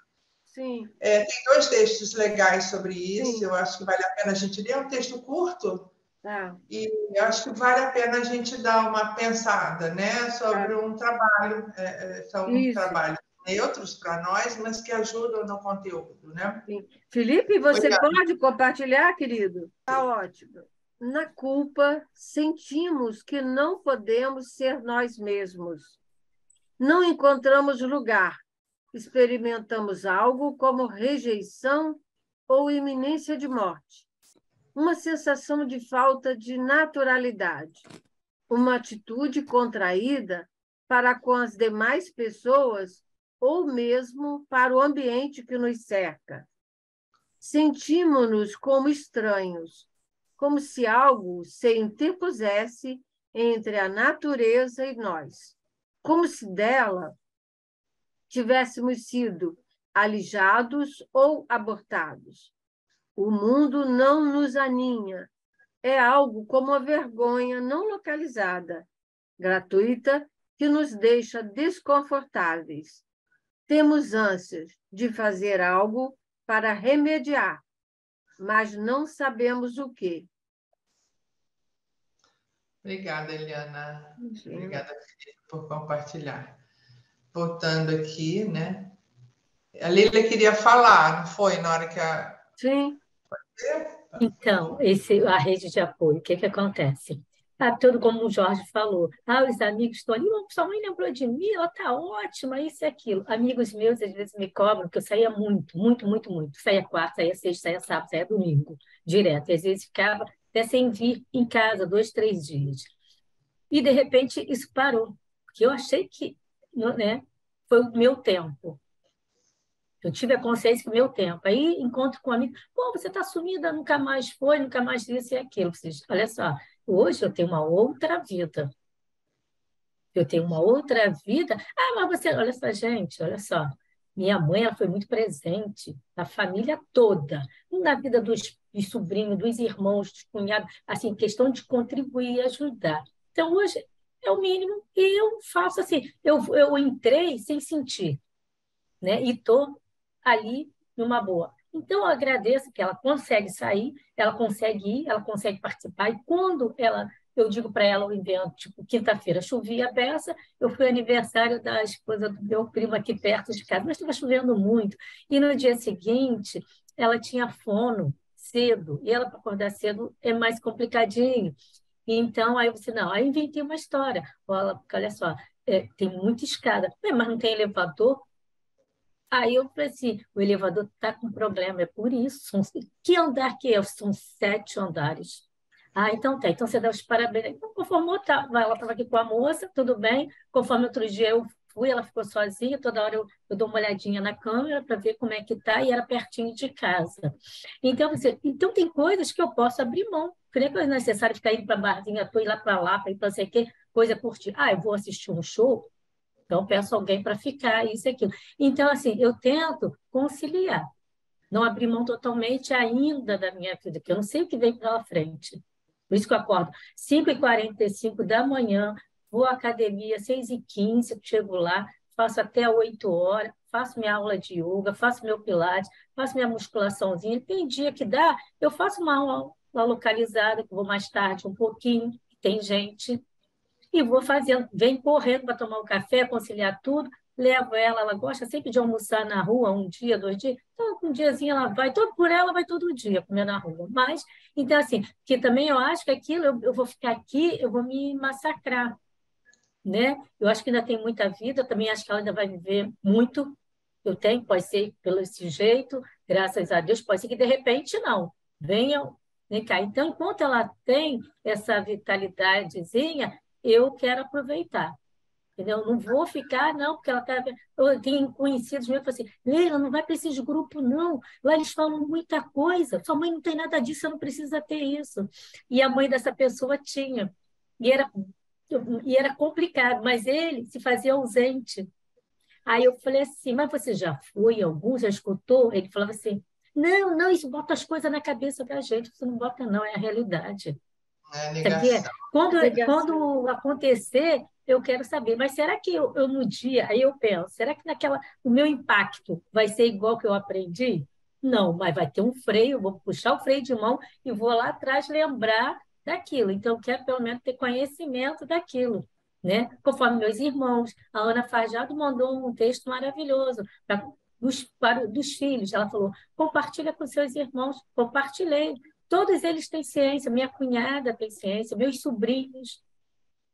Sim. Tem 2 textos legais sobre isso, Sim. eu acho que vale a pena a gente ler, é um texto curto, e eu acho que vale a pena a gente dar uma pensada, né, sobre um trabalho, são trabalhos neutros para nós, mas que ajudam no conteúdo, né? Sim. Felipe, você pode compartilhar, querido? Tá ótimo. Na culpa, sentimos que não podemos ser nós mesmos. Não encontramos lugar. Experimentamos algo como rejeição ou iminência de morte. Uma sensação de falta de naturalidade. Uma atitude contraída para com as demais pessoas ou mesmo para o ambiente que nos cerca. Sentimos-nos como estranhos, como se algo se interpusesse entre a natureza e nós, como se dela tivéssemos sido alijados ou abortados. O mundo não nos aninha, é algo como a vergonha não localizada, gratuita, que nos deixa desconfortáveis. Temos ânsias de fazer algo para remediar, mas não sabemos o quê. Obrigada, Eliana. Obrigada, Felipe, por compartilhar. Voltando aqui, né? A Leila queria falar, não foi? Na hora que a... Sim. Então, a rede de apoio, o que acontece? Tudo como o Jorge falou. Os amigos estão ali, sua mãe lembrou de mim, ela está ótima, isso e aquilo. Amigos meus, às vezes, me cobram, porque eu saía muito. Saía quarta, saía sexta, saía sábado, saía domingo, direto. E, às vezes, ficava até sem vir em casa 2, 3 dias. E, de repente, isso parou. Porque eu achei que, né, foi o meu tempo. Eu tive a consciência que o meu tempo. Aí encontro com um amigo, você está sumida, nunca mais foi, nunca mais isso e aquilo. Olha só, hoje eu tenho uma outra vida. Mas você, olha só, gente, olha só. Minha mãe, ela foi muito presente na família toda, na vida dos sobrinhos, dos irmãos, dos cunhados, assim, questão de contribuir e ajudar. Então, hoje é o mínimo e eu faço assim, eu entrei sem sentir, né? E estou ali numa boa. Então, eu agradeço que ela consegue sair, ela consegue ir, ela consegue participar. E quando eu digo para ela o evento, tipo, quinta-feira chovia a beça, eu fui aniversário da esposa do meu primo aqui perto de casa, mas estava chovendo muito. E no dia seguinte, ela tinha fono cedo, e ela, para acordar cedo, é mais complicadinho. Então, aí aí inventei uma história. Olha só, tem muita escada, mas não tem elevador. Aí eu falei assim, o elevador está com problema, é por isso. Que andar que é? São 7 andares. Então tá, então você dá os parabéns. Então, conforme ela estava aqui com a moça, tudo bem. Conforme outro dia eu fui, ela ficou sozinha, toda hora eu dou uma olhadinha na câmera para ver como é que está, e era pertinho de casa. Então tem coisas que eu posso abrir mão. Não é coisa necessária ficar indo para barzinho, ir lá para ir para não sei o quê, coisa curtir. Eu vou assistir um show, então peço alguém para ficar, isso e aquilo. Então, assim, eu tento conciliar, não abrir mão totalmente ainda da minha vida, que eu não sei o que vem pela frente. Por isso que eu acordo 5h45 da manhã, vou à academia 6h15, chego lá, faço até 8 horas, faço minha aula de yoga, faço meu pilates, faço minha musculaçãozinha. Tem dia que dá, eu faço uma aula localizada, que vou mais tarde um pouquinho, tem gente, e vou fazendo, vem correndo para tomar um café, conciliar tudo, levo ela gosta sempre de almoçar na rua, um dia, 2 dias, então um diazinho ela vai, por ela vai todo dia comer na rua, mas, então assim, que também eu acho que aquilo, eu vou ficar aqui, eu vou me massacrar, né? Eu acho que ainda tem muita vida, eu também acho que ela ainda vai viver muito, pode ser pelo esse jeito, graças a Deus, pode ser que de repente não, vem cá. Então, enquanto ela tem essa vitalidadezinha, eu quero aproveitar. Entendeu? Não vou ficar, não, porque ela está. Eu tenho conhecidos meus que falam assim: Leila, não vai para esses grupos, não. Lá eles falam muita coisa. Sua mãe não tem nada disso, você não precisa ter isso. E a mãe dessa pessoa tinha. E era complicado, mas ele se fazia ausente. Aí eu falei assim: mas você já foi em algum? Já escutou? Ele falava assim: não, não, isso bota as coisas na cabeça da gente. Você não bota, não, é a realidade. É Sabia? negação. Quando acontecer, eu quero saber, mas será que eu no dia, aí eu penso, será que o meu impacto vai ser igual que eu aprendi? Não, mas vai ter um freio, eu vou puxar o freio de mão e vou lá atrás lembrar daquilo. Então, eu quero pelo menos ter conhecimento daquilo, né? Conforme meus irmãos, a Ana Farjado mandou um texto maravilhoso dos filhos. Ela falou: compartilha com seus irmãos. Compartilhei. Todos eles têm ciência, minha cunhada tem ciência, meus sobrinhos.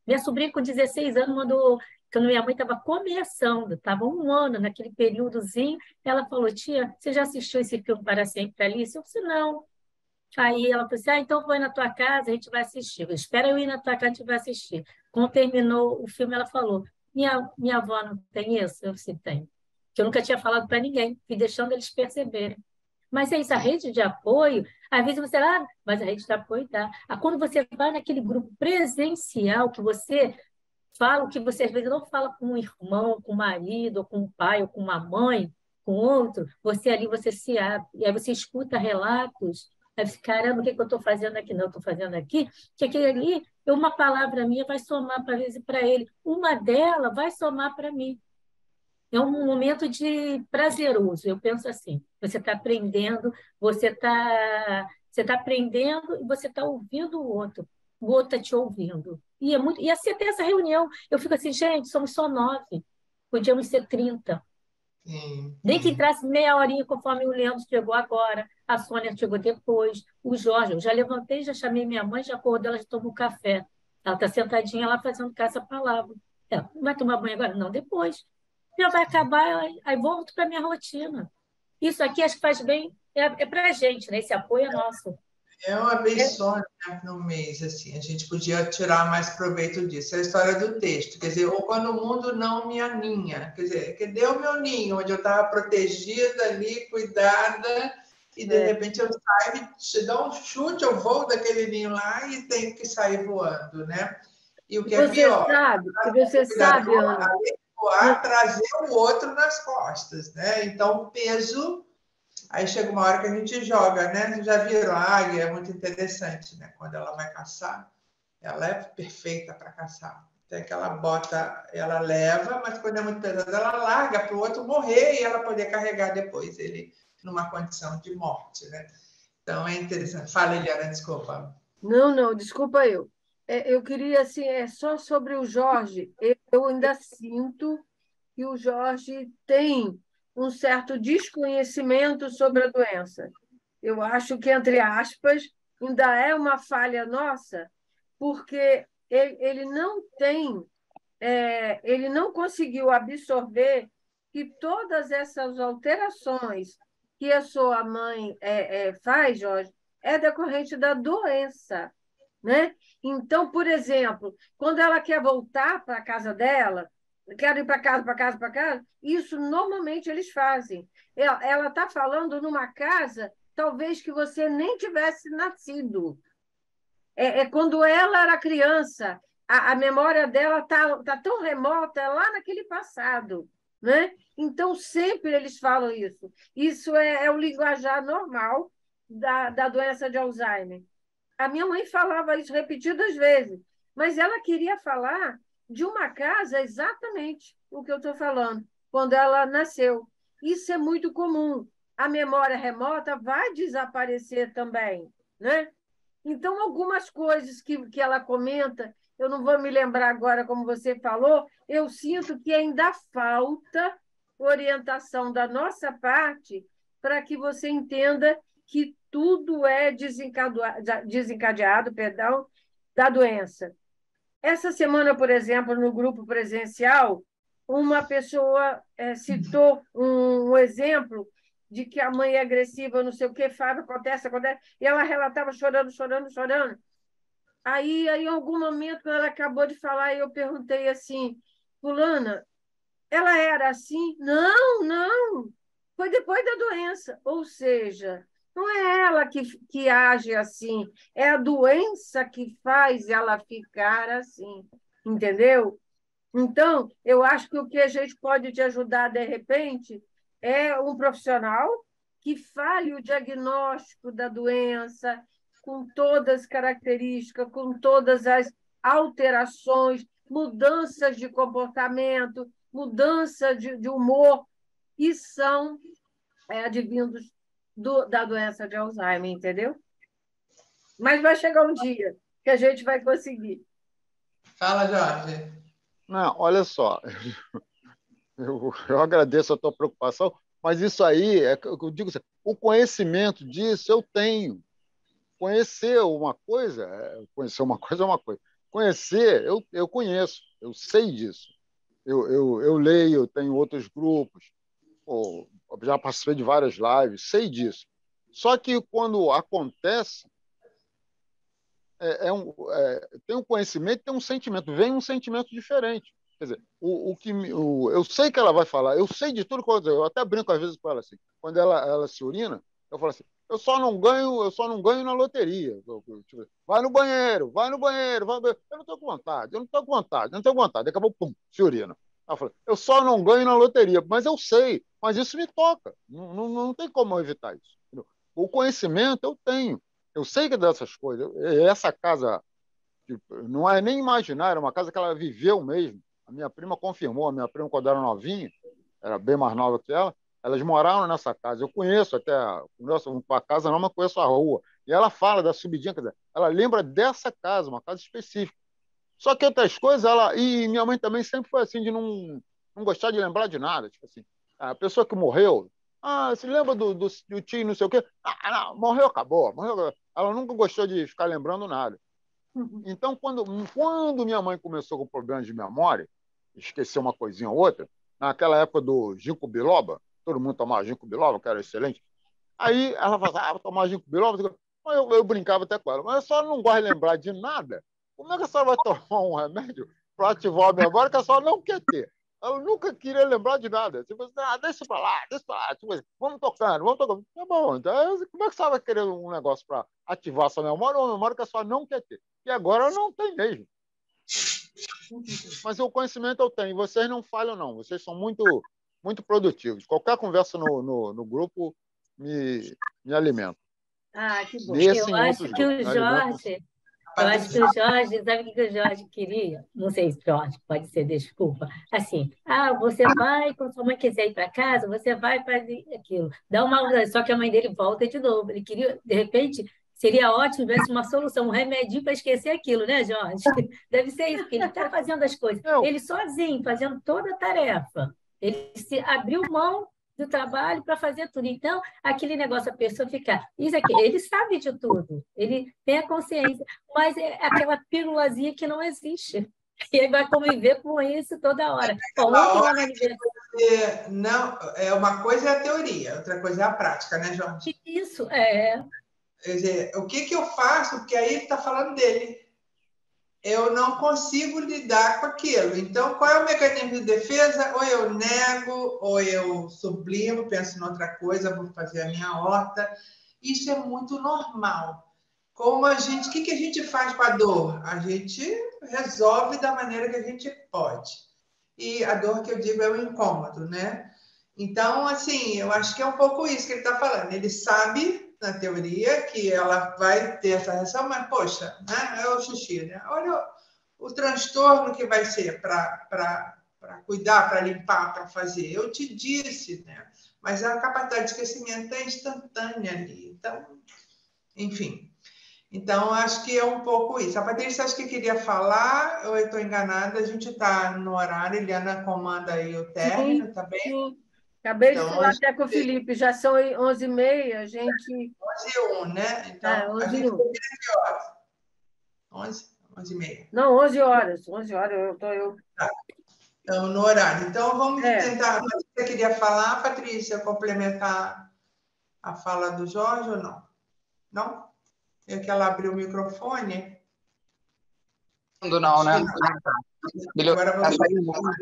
Minha sobrinha, com 16 anos, mandou, quando minha mãe estava começando, estava 1 ano naquele períodozinho, ela falou: tia, você já assistiu esse filme Para Sempre, Alice? Eu disse: não. Aí ela falou assim: então vou ir na tua casa, a gente vai assistir. Espera eu ir na tua casa, a gente vai assistir. Quando terminou o filme, ela falou: minha avó não tem isso? Eu disse: tem. Que eu nunca tinha falado para ninguém, fui deixando eles perceberem. Mas é isso, a rede de apoio, às vezes você, mas a rede de apoio dá. Quando você vai naquele grupo presencial, que você fala o que você às vezes não fala com um irmão, com um marido, ou com um pai, ou com uma mãe, com outro, você ali, você se abre, e aí você escuta relatos, aí você: caramba, o que eu estou fazendo aqui? Não, eu estou fazendo aqui, que aquele ali, uma palavra minha vai somar para ele, uma dela vai somar para mim. É um momento de prazeroso, eu penso assim. Você está aprendendo, você tá aprendendo e você está ouvindo o outro está te ouvindo. E assim até essa reunião, eu fico assim: gente, somos só 9, podíamos ser 30. Sim, Nem que entrasse meia horinha, conforme o Leandro chegou agora, a Sônia chegou depois, o Jorge. Eu já levantei, já chamei minha mãe, já acordei, ela já tomou café. Ela está sentadinha lá fazendo caça-palavra. Não vai tomar banho agora? Não, depois. Já vai acabar, aí volto para a minha rotina. Isso aqui acho que faz bem, é para a gente, né? Esse apoio é nosso. É uma vez só, né, no mês, assim, a gente podia tirar mais proveito disso. É a história do texto, quer dizer, ou quando o mundo não me aninha, quer dizer, cadê o meu ninho, onde eu estava protegida ali, cuidada, e de repente eu saio, te dou um chute, eu vou daquele ninho lá e tenho que sair voando, né? E o que é pior, você sabe, Ana, voar, trazer o outro nas costas, né? Então, o peso. Aí chega uma hora que a gente joga, né? Vocês já viram a águia? É muito interessante, né? Quando ela vai caçar, ela é perfeita para caçar. Até que ela bota, ela leva, mas quando é muito pesada, ela larga para o outro morrer e ela poder carregar depois ele numa condição de morte, né? Então é interessante. Fala, Eliana, desculpa. Não, desculpa eu. Eu queria, assim, só sobre o Jorge, eu ainda sinto que o Jorge tem um certo desconhecimento sobre a doença. Eu acho que, entre aspas, ainda é uma falha nossa, porque ele não tem, ele não conseguiu absorver que todas essas alterações que a sua mãe faz, Jorge, é decorrente da doença, né? Então, por exemplo, quando ela quer voltar para a casa dela, quero ir para casa, para casa, para casa. Isso normalmente eles fazem. Ela está falando numa casa, talvez que você nem tivesse nascido. Quando ela era criança, a memória dela tá tão remota, é lá naquele passado, né? Então, sempre eles falam isso. Isso é o linguajar normal da doença de Alzheimer. A minha mãe falava isso repetidas vezes, mas ela queria falar de uma casa exatamente o que eu estou falando, quando ela nasceu. Isso é muito comum. A memória remota vai desaparecer também, né? Então, algumas coisas que ela comenta, eu não vou me lembrar agora, como você falou, eu sinto que ainda falta orientação da nossa parte para que você entenda que tudo é desencadeado, da doença. Essa semana, por exemplo, no grupo presencial, uma pessoa citou um exemplo de que a mãe é agressiva, não sei o que, Fábio, acontece, e ela relatava chorando, chorando, chorando. Aí, em algum momento, quando ela acabou de falar, eu perguntei assim, fulana, ela era assim? Não, não, foi depois da doença. Ou seja, não é ela que age assim, é a doença que faz ela ficar assim, entendeu? Então, eu acho que o que a gente pode te ajudar, de repente, é um profissional que fale o diagnóstico da doença, com todas as características, com todas as alterações, mudanças de comportamento, mudança de humor, que são advindos da doença de Alzheimer, entendeu? Mas vai chegar um dia que a gente vai conseguir. Fala, Jorge. Não, olha só, eu agradeço a tua preocupação, mas isso aí, eu digo assim, o conhecimento disso eu tenho. Conhecer uma coisa é uma coisa. Conhecer, eu conheço, eu sei disso. Eu leio, eu tenho outros grupos, já participei de várias lives, sei disso. Só que quando acontece, tem um conhecimento, tem um sentimento, vem um sentimento diferente. Quer dizer, eu sei que ela vai falar, eu sei de tudo que ela vai dizer, eu até brinco às vezes com ela assim, quando ela se urina, eu falo assim, eu só não ganho na loteria. Vai no banheiro, vai no banheiro, vai no banheiro. Eu não estou com vontade. Daqui a pouco, pum, se urina. Eu falo, eu só não ganho na loteria, mas eu sei, mas isso me toca. Não tem como eu evitar isso. Entendeu? O conhecimento eu tenho. Eu sei que dessas coisas. Essa casa, não é nem imaginar, era uma casa que ela viveu mesmo. A minha prima confirmou, a minha prima, quando era novinha, era bem mais nova que ela, elas moraram nessa casa. Eu conheço até, a casa não, mas conheço a rua. E ela fala da subidinha, quer dizer, ela lembra dessa casa, uma casa específica. Só que outras coisas, e minha mãe também sempre foi assim, de não gostar de lembrar de nada. Tipo assim, a pessoa que morreu, se lembra do tio, não sei o quê? Não, morreu, acabou. Ela nunca gostou de ficar lembrando nada. Então, quando minha mãe começou com problemas de memória, esqueceu uma coisinha ou outra, naquela época do ginkgo biloba, todo mundo tomava ginkgo biloba, que era excelente. Aí ela falava, vou tomar ginkgo biloba. Eu brincava até com ela, mas a senhora não gosta de lembrar de nada? Como é que a senhora vai tomar um remédio para ativar a memória que a senhora não quer ter? Ela nunca queria lembrar de nada. Tipo, deixa para lá. Tipo, vamos tocando. Tá bom, então como é que a senhora vai querer um negócio para ativar essa memória ou uma memória que a senhora não quer ter? E agora não tem mesmo. Mas o conhecimento eu tenho. Vocês não falham, não. Vocês são muito, muito produtivos. Qualquer conversa no grupo me alimenta. Que bom. Eu acho que o Jorge, sabe o que o Jorge queria? Não sei se Jorge, pode ser, desculpa. Assim, você vai, quando sua mãe quiser ir para casa, você vai fazer aquilo. Dá uma. Só que a mãe dele volta de novo. Ele queria, de repente, seria ótimo se tivesse uma solução, um remedinho para esquecer aquilo, né, Jorge? Deve ser isso, porque ele está fazendo as coisas. Ele sozinho, fazendo toda a tarefa. Ele se abriu mão do trabalho para fazer tudo. Então, aquele negócio, a pessoa ficar... Isso aqui, ele sabe de tudo, ele tem a consciência, mas é aquela pílulazinha que não existe. E ele vai conviver com isso toda hora. Ontem lá no aniversário... Não, uma coisa é a teoria, outra coisa é a prática, né, Jorge? Isso, Quer dizer, o que eu faço? Porque aí ele está falando dele. eu não consigo lidar com aquilo. Então, qual é o mecanismo de defesa? Ou eu nego, ou eu sublimo, penso em outra coisa, vou fazer a minha horta. Isso é muito normal. Como o que a gente faz com a dor? A gente resolve da maneira que a gente pode. E a dor que eu digo é o incômodo, né? Então, assim, eu acho que é um pouco isso que ele está falando. Ele sabe, na teoria, que ela vai ter essa reação, mas, poxa, né? É o xixi, né? Olha o transtorno que vai ser para cuidar, para limpar, para fazer. Eu te disse, né? Mas a capacidade de esquecimento é instantânea ali. Então, enfim. Então, acho que é um pouco isso. A Patrícia, acho que queria falar, ou eu estou enganada? A gente está no horário, Eliana comanda aí o término, tá bem? Sim. Acabei de Então, falar até com o Felipe, já são 11h30, a gente... 11h01, né? Então, a gente 11h01. termina que horas? 11h30. Não, 11 horas. 11 horas, Tá. Então, no horário. Então, vamos É. tentar... Você queria falar, Patrícia, complementar a fala do Jorge ou não? Não? É que ela abriu o microfone. Não, né? Agora Tá vamos... saindo agora?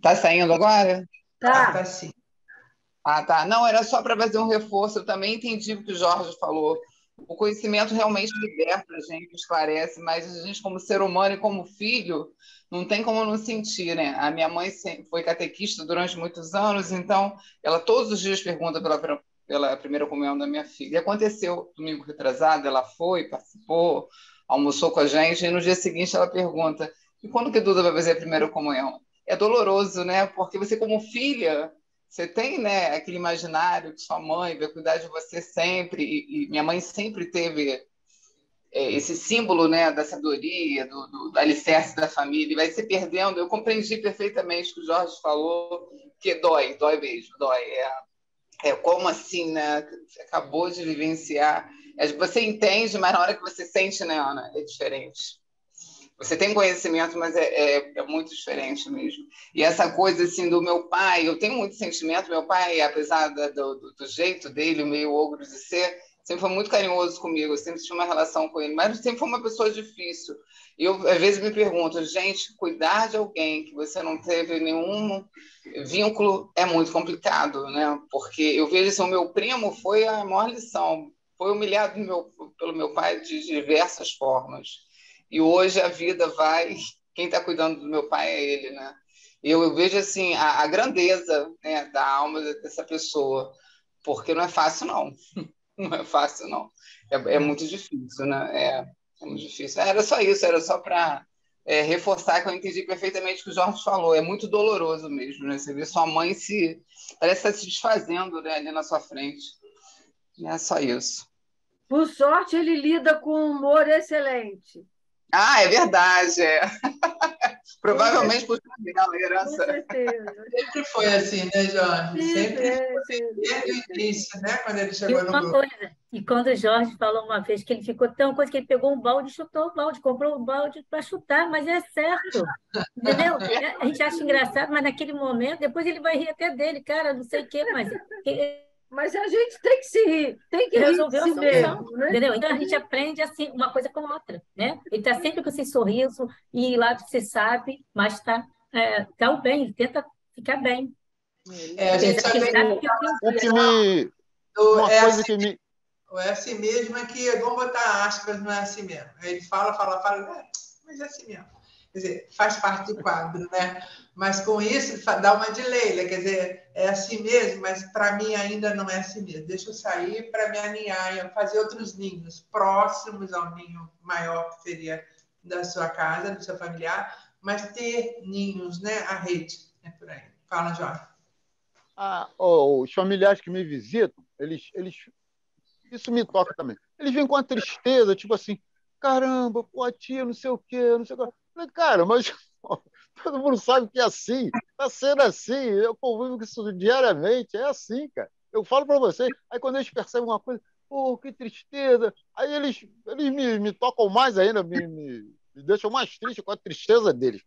Tá saindo agora? Tá sim. Ah, tá. Não, era só para fazer um reforço. Eu também entendi o que o Jorge falou. O conhecimento realmente liberta a gente, esclarece, mas a gente, como ser humano e como filho, não tem como não sentir, né? A minha mãe foi catequista durante muitos anos, então ela todos os dias pergunta pela primeira comunhão da minha filha. E aconteceu domingo retrasado, ela foi, participou, almoçou com a gente, e no dia seguinte ela pergunta: e quando que Duda vai fazer a primeira comunhão? É doloroso, né? Porque você, como filha, você tem, né, aquele imaginário que sua mãe vai cuidar de você sempre, e minha mãe sempre teve esse símbolo, né, da sabedoria, do alicerce da família, e vai se perdendo. Eu compreendi perfeitamente o que o Jorge falou, que dói mesmo, dói. Como assim, né? Você acabou de vivenciar. Você entende, mas na hora que você sente, né, Ana, é diferente. Você tem conhecimento, mas é muito diferente mesmo. E essa coisa assim do meu pai, eu tenho muito sentimento. Meu pai, apesar do jeito dele, meio ogro de ser, sempre foi muito carinhoso comigo. Eu sempre tinha uma relação com ele, mas sempre foi uma pessoa difícil. E eu, às vezes, me pergunto, gente, cuidar de alguém que você não teve nenhum vínculo é muito complicado, né? Porque eu vejo assim, o meu primo foi a maior lição. Foi humilhado pelo meu pai de diversas formas. E hoje a vida vai... Quem está cuidando do meu pai é ele, né? Eu vejo assim a grandeza, né, da alma dessa pessoa, porque não é fácil, não. Não é fácil, não. É muito difícil, né? É muito difícil. Era só isso, era só para reforçar que eu entendi perfeitamente o que o Jorge falou. É muito doloroso mesmo, né? Você vê sua mãe parece estar se desfazendo, né, ali na sua frente. É só isso. Por sorte, ele lida com um humor excelente. Ah, é verdade. Provavelmente por tabela, herança. Com certeza. Sempre foi assim, né, Jorge? Sempre foi sempre. desde o início, né? Quando ele chegou no grupo. E quando o Jorge falou uma vez que ele ficou tão coisa que ele pegou um balde e chutou o balde, comprou um balde para chutar, mas é certo. Entendeu? A gente acha engraçado, mas naquele momento, depois ele vai rir até dele, cara, não sei o quê, mas a gente tem que se rir, tem que resolver a solução, mesmo, né? Entendeu? Então a gente aprende assim, uma coisa com a outra, né? Ele está sempre com esse sorriso e lá você sabe, mas está tá bem, ele tenta ficar bem. A gente já tem uma coisa que me... É assim mesmo, é que vamos botar aspas, não é assim mesmo. Ele fala, mas é assim mesmo. Quer dizer, faz parte do quadro, né? Mas com isso, dá uma de Leila, quer dizer, é assim mesmo, mas para mim ainda não é assim mesmo. Deixa eu sair para me aninhar, fazer outros ninhos próximos ao ninho maior que seria da sua casa, do seu familiar, mas ter ninhos, né? A rede, né? Por aí. Fala, Jorge. Os familiares que me visitam, eles isso me toca também. Eles vêm com a tristeza, tipo assim, caramba, pô, a tia, não sei o quê, não sei o quê. Eu falei, cara, mas todo mundo sabe que é assim, tá sendo assim, eu convivo com isso diariamente, é assim, cara. Eu falo para vocês, aí quando eles percebem uma coisa, pô, que tristeza, aí eles me tocam mais ainda, me deixam mais triste com a tristeza deles.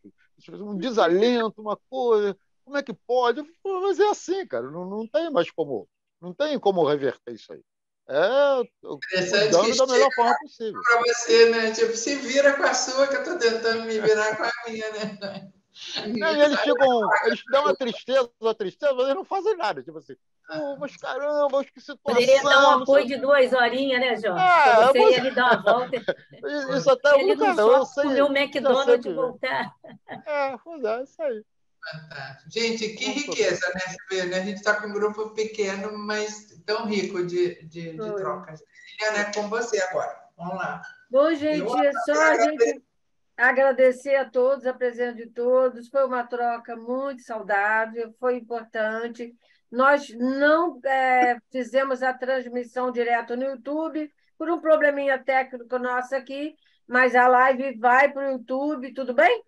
Um desalento, uma coisa, como é que pode? Mas é assim, cara, não tem mais como, não tem como reverter isso aí. cuidando da melhor forma possível. Para você, né? Tipo, se vira com a sua, que eu estou tentando me virar com a minha, né? Não, e eles dão uma tristeza, mas eles não fazem nada. Tipo assim, mas caramba, que situação. Poderia dar um apoio de 2 horinhas, né, Jorge? Para você e ele dar uma volta. Isso até ele no shopping comer um McDonald's e voltar. Pois é, isso aí. Fantástico. Gente, que riqueza, né? Você vê, né? A gente está com um grupo pequeno, mas tão rico de trocas. Liliana, é com você agora. Vamos lá. Bom, gente, é só a gente agradecer a todos, a presença de todos. Foi uma troca muito saudável, foi importante. Nós não fizemos a transmissão direto no YouTube por um probleminha técnico nosso aqui, mas a live vai para o YouTube, tudo bem?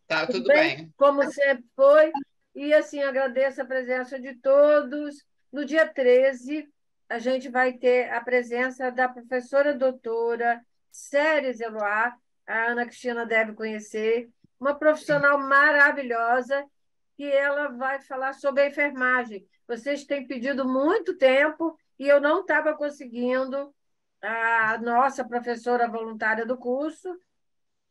Tá, tudo bem. Como sempre foi. E, assim, agradeço a presença de todos. No dia 13, a gente vai ter a presença da professora doutora Séries Eloá, a Ana Cristina deve conhecer, uma profissional maravilhosa, que ela vai falar sobre a enfermagem. Vocês têm pedido muito tempo e eu não estava conseguindo. A nossa professora voluntária do curso,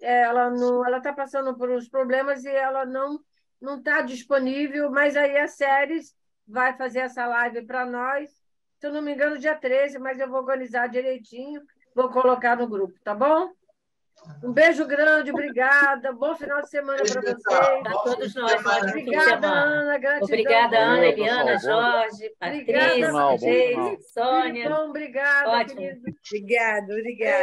ela está passando por uns problemas e ela não está disponível, mas aí a Séries vai fazer essa live para nós, se eu não me engano, dia 13, mas eu vou organizar direitinho, vou colocar no grupo, tá bom? Um beijo grande, obrigada. Bom final de semana para vocês. Para todos nós. Obrigada, Ana. Gratidão. Obrigada, Ana, Eliana, Jorge, Patrícia, Sônia. Obrigada. Obrigada. Ótimo. Obrigada.